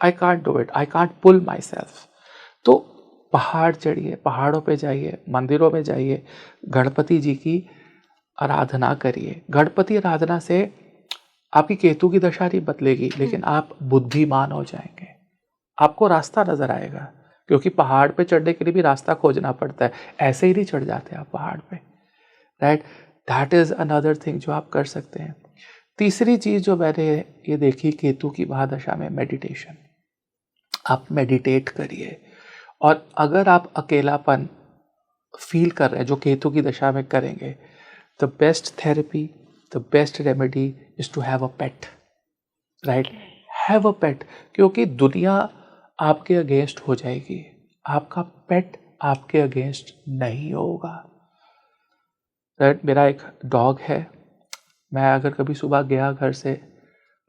I can't do it, I can't pull myself. तो पहाड़ चढ़िए, पहाड़ों पे जाइए, मंदिरों में जाइए, गणपति जी की आराधना करिए। गणपति आराधना से आपकी केतु की दशा नहीं बदलेगी, लेकिन आप बुद्धिमान हो जाएंगे, आपको रास्ता नजर आएगा। क्योंकि पहाड़ पे चढ़ने के लिए भी रास्ता खोजना पड़ता है, ऐसे ही नहीं चढ़ जाते आप पहाड़ पे। Right, that is another thing जो आप कर सकते हैं। तीसरी चीज जो मैंने ये देखी केतु की महादशा में, मेडिटेशन। आप मेडिटेट करिए, और अगर आप अकेलापन फील कर रहे हैं, जो केतु की दशा में करेंगे, the best therapy, the best remedy is to have a pet. Right, have a pet, क्योंकि दुनिया आपके अगेंस्ट हो जाएगी, आपका पेट आपके अगेंस्ट नहीं होगा। राइट, मेरा एक डॉग है, मैं अगर कभी सुबह गया घर से,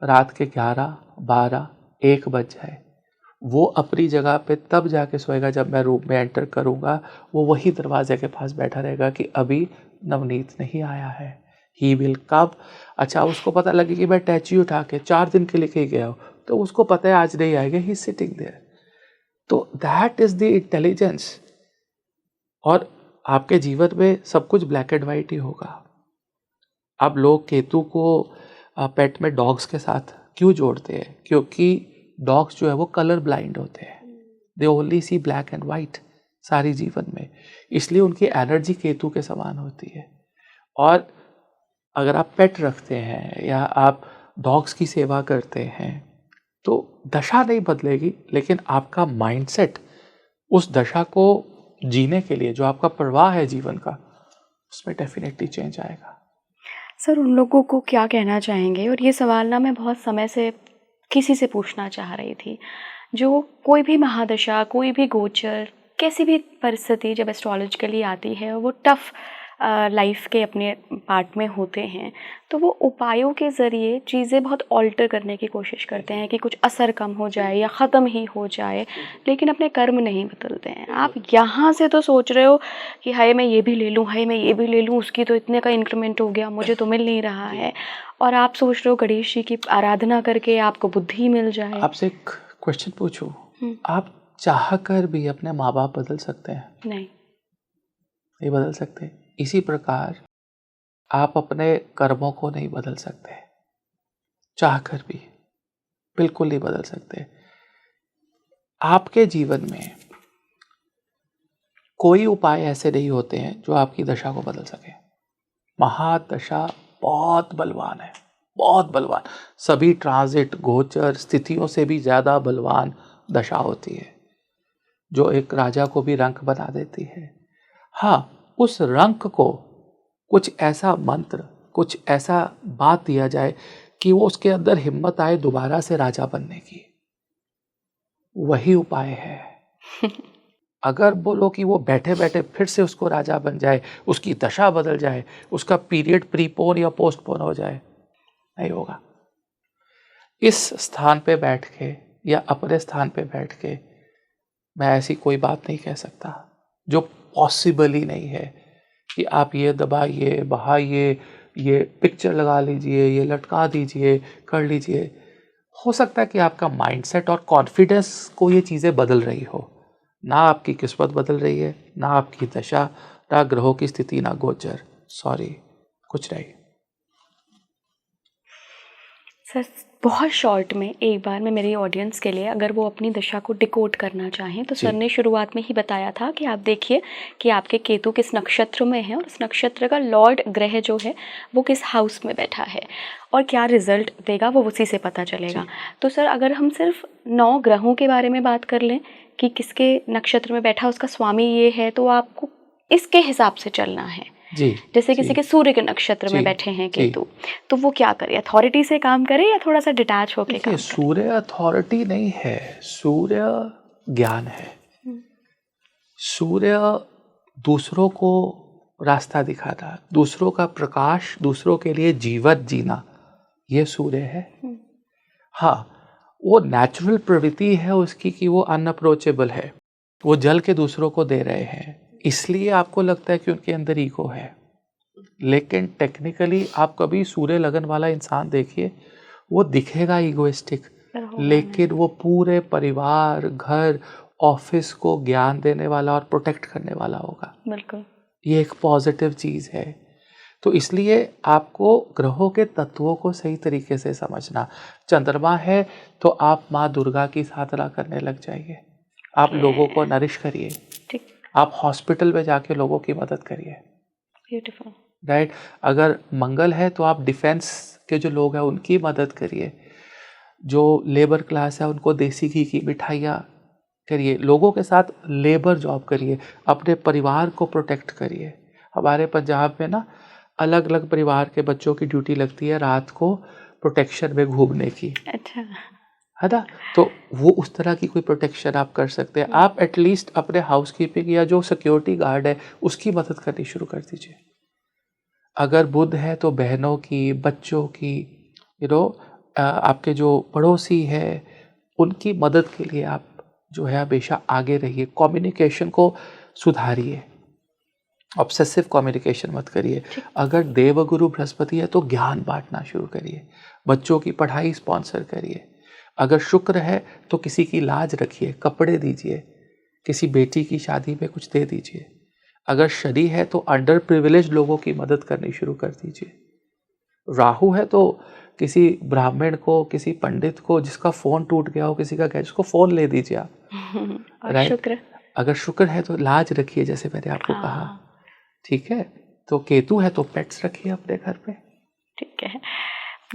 रात के 11, 12, 1 बज जाए, वो अपनी जगह पे तब जाके सोएगा जब मैं रूम में एंटर करूँगा। वो वही दरवाजे के पास बैठा रहेगा कि अभी नवनीत नहीं आया है, ही विल कब। अच्छा, उसको पता लगे कि मैं टैची उठा के 4 दिन के लिए कहीं गया हूँ, तो उसको पता है आज नहीं आएगा, ही सिटिंग देयर। तो दैट इज द इंटेलिजेंस। और आपके जीवन में सब कुछ ब्लैक एंड वाइट ही होगा। अब लोग केतु को पेट में डॉग्स के साथ क्यों जोड़ते हैं? क्योंकि डॉग्स जो है वो कलर ब्लाइंड होते हैं, they only see black and white सारी जीवन में, इसलिए उनकी एनर्जी केतु के समान होती है। और अगर आप पेट रखते हैं या आप डॉग्स की सेवा करते हैं, तो दशा नहीं बदलेगी, लेकिन आपका माइंडसेट उस दशा को जीने के लिए, जो आपका प्रवाह है जीवन का, उसमें डेफिनेटली चेंज आएगा। सर, उन लोगों को क्या कहना चाहेंगे, और ये सवाल ना मैं बहुत समय से किसी से पूछना चाह रही थी, जो कोई भी महादशा, कोई भी गोचर, कैसी भी परिस्थिति जब एस्ट्रोलॉजिकली आती है, वो टफ लाइफ के अपने पार्ट में होते हैं, तो वो उपायों के ज़रिए चीज़ें बहुत ऑल्टर करने की कोशिश करते हैं कि कुछ असर कम हो जाए या ख़त्म ही हो जाए, लेकिन अपने कर्म नहीं बदलते हैं। आप यहाँ से तो सोच रहे हो कि हाय मैं ये भी ले लूँ, हाय मैं ये भी ले लूँ, उसकी तो इतने का इंक्रीमेंट हो गया, मुझे तो मिल नहीं रहा है, और आप सोच रहे हो गणेश जी की आराधना करके आपको बुद्धि मिल जाए। आपसे एक क्वेश्चन पूछूं, आप चाह कर भी अपने माँ बाप बदल सकते हैं? नहीं बदल सकते। इसी प्रकार आप अपने कर्मों को नहीं बदल सकते, चाह कर भी बिल्कुल नहीं बदल सकते। आपके जीवन में कोई उपाय ऐसे नहीं होते हैं जो आपकी दशा को बदल सके। महादशा बहुत बलवान है, बहुत बलवान। सभी ट्रांजिट, गोचर, स्थितियों से भी ज्यादा बलवान दशा होती है, जो एक राजा को भी रंक बना देती है। हाँ, उस रंक को कुछ ऐसा मंत्र, कुछ ऐसा बात दिया जाए कि वो उसके अंदर हिम्मत आए दोबारा से राजा बनने की, वही उपाय है। अगर बोलो कि वो बैठे बैठे फिर से उसको राजा बन जाए, उसकी दशा बदल जाए, उसका पीरियड प्रीपोन या पोस्टपोन हो जाए, नहीं होगा। इस स्थान पे बैठ के या अपने स्थान पे बैठ के मैं ऐसी कोई बात नहीं कह सकता जो पॉसिबल ही नहीं है कि आप ये दबाइए, बहाइए, ये पिक्चर लगा लीजिए, ये लटका दीजिए, कर लीजिए। हो सकता है कि आपका माइंडसेट और कॉन्फिडेंस को ये चीज़ें बदल रही हो, ना आपकी किस्मत बदल रही है, ना आपकी दशा, ना ग्रहों की स्थिति, ना गोचर। सॉरी, कुछ नहीं। सर बहुत शॉर्ट में एक बार मैं मेरी ऑडियंस के लिए, अगर वो अपनी दशा को डिकोड करना चाहें तो सर ने शुरुआत में ही बताया था कि आप देखिए कि आपके केतु किस नक्षत्र में है और उस नक्षत्र का लॉर्ड ग्रह जो है वो किस हाउस में बैठा है और क्या रिजल्ट देगा वो उसी से पता चलेगा। तो सर अगर हम सिर्फ 9 ग्रहों के बारे में बात कर लें कि किसके नक्षत्र में बैठा उसका स्वामी ये है, तो आपको इसके हिसाब से चलना है। जैसे किसी के सूर्य के नक्षत्र में बैठे हैं केतु, तो वो क्या करे, अथॉरिटी से काम करे या थोड़ा सा डिटैच होके काम करे? सूर्य अथॉरिटी नहीं है, सूर्य ज्ञान है। सूर्य दूसरों को रास्ता दिखाता, दूसरों का प्रकाश, दूसरों के लिए जीवन जीना, ये सूर्य है। हाँ, वो नेचुरल प्रवृत्ति है उसकी कि वो अनअप्रोचेबल है, वो जल के दूसरों को दे रहे हैं, इसलिए आपको लगता है कि उनके अंदर ईगो है। लेकिन टेक्निकली आप कभी सूर्य लगन वाला इंसान देखिए, वो दिखेगा ईगोइस्टिक, लेकिन वो पूरे परिवार, घर, ऑफिस को ज्ञान देने वाला और प्रोटेक्ट करने वाला होगा। बिल्कुल, ये एक पॉजिटिव चीज़ है। तो इसलिए आपको ग्रहों के तत्वों को सही तरीके से समझना। चंद्रमा है तो आप माँ दुर्गा की साधना करने लग जाइए, आप लोगों को नरिश करिए, आप हॉस्पिटल में जाके लोगों की मदद करिए। Beautiful, right. अगर मंगल है तो आप डिफेंस के जो लोग हैं उनकी मदद करिए, जो लेबर क्लास है उनको देसी घी की मिठाइयाँ करिए, लोगों के साथ लेबर जॉब करिए, अपने परिवार को प्रोटेक्ट करिए। हमारे पंजाब में ना अलग अलग परिवार के बच्चों की ड्यूटी लगती है रात को प्रोटेक्शन में घूमने की। अच्छा, है ना, तो वो उस तरह की कोई प्रोटेक्शन आप कर सकते हैं। आप एटलीस्ट अपने हाउस कीपिंग या जो सिक्योरिटी गार्ड है उसकी मदद करनी शुरू कर दीजिए। अगर बुध है तो बहनों की, बच्चों की, आपके जो पड़ोसी है उनकी मदद के लिए आप जो है हमेशा आगे रहिए। कम्युनिकेशन को सुधारिए, ऑब्सेसिव कम्युनिकेशन मत करिए। अगर देवगुरु बृहस्पति है तो ज्ञान बांटना शुरू करिए, बच्चों की पढ़ाई स्पॉन्सर करिए। अगर शुक्र है तो किसी की लाज रखिए, कपड़े दीजिए, किसी बेटी की शादी में कुछ दे दीजिए। अगर शनि है तो अंडर प्रिविलेज लोगों की मदद करनी शुरू कर दीजिए। राहु है तो किसी ब्राह्मण को, किसी पंडित को जिसका फोन टूट गया हो, किसी का गया, उसको फोन ले दीजिए आप। और शुक्र, अगर शुक्र है तो लाज रखिए, जैसे मैंने आपको कहा। ठीक है, तो केतु है तो पेट्स रखिए अपने घर पे। ठीक है,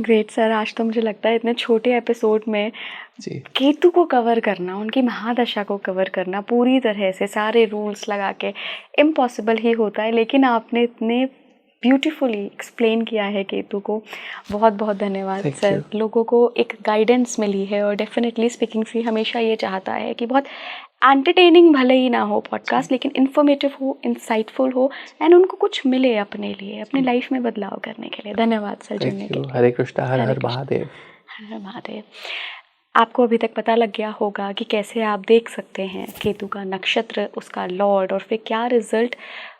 ग्रेट सर। आज तो मुझे लगता है इतने छोटे एपिसोड में केतु को कवर करना, उनकी महादशा को कवर करना पूरी तरह से सारे रूल्स लगा के इम्पॉसिबल ही होता है, लेकिन आपने इतने ब्यूटीफुली एक्सप्लेन किया है केतु को। बहुत बहुत धन्यवाद सर। लोगों को एक गाइडेंस मिली है और डेफिनेटली स्पीकिंग ट्री हमेशा ये चाहता है कि बहुत एंटरटेनिंग भले ही ना हो पॉडकास्ट, लेकिन इन्फॉर्मेटिव हो, इंसाइटफुल हो एंड उनको कुछ मिले अपने लिए, अपने लाइफ में बदलाव करने के लिए। धन्यवाद सर जुड़ने के लिए। हरे कृष्णा, हर हर महादेव। हर हर महादेव। आपको अभी तक पता लग गया होगा कि कैसे आप देख सकते हैं केतु का नक्षत्र, उसका लॉर्ड, और फिर क्या रिजल्ट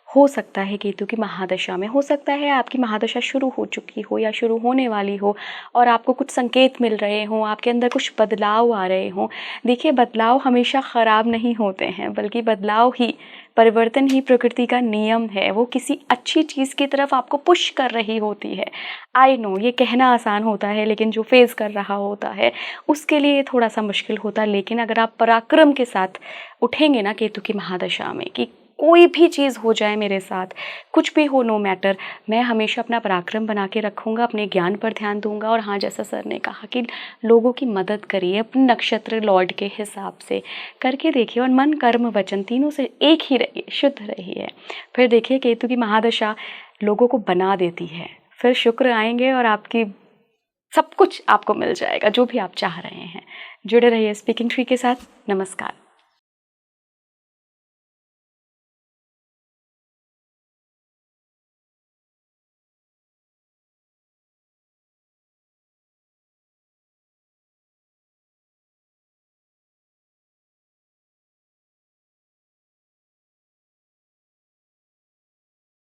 हो सकता है केतु की महादशा में। हो सकता है आपकी महादशा शुरू हो चुकी हो या शुरू होने वाली हो और आपको कुछ संकेत मिल रहे हों, आपके अंदर कुछ बदलाव आ रहे हों। देखिए, बदलाव हमेशा ख़राब नहीं होते हैं, बल्कि बदलाव ही, परिवर्तन ही प्रकृति का नियम है। वो किसी अच्छी चीज़ की तरफ आपको पुश कर रही होती है। आई नो ये कहना आसान होता है, लेकिन जो फेस कर रहा होता है उसके लिए थोड़ा सा मुश्किल होता है। लेकिन अगर आप पराक्रम के साथ उठेंगे ना केतु की महादशा में कि कोई भी चीज़ हो जाए मेरे साथ, कुछ भी हो, नो मैटर, मैं हमेशा अपना पराक्रम बना के रखूँगा, अपने ज्ञान पर ध्यान दूंगा। और हाँ, जैसा सर ने कहा कि लोगों की मदद करिए अपने नक्षत्र लॉर्ड के हिसाब से करके देखिए, और मन कर्म वचन तीनों से एक ही रहिए, शुद्ध रहिए। फिर देखिए केतु की महादशा लोगों को बना देती है, फिर शुक्र आएंगे और आपकी सब कुछ आपको मिल जाएगा जो भी आप चाह रहे हैं। जुड़े रहिए स्पीकिंग ट्री के साथ। नमस्कार।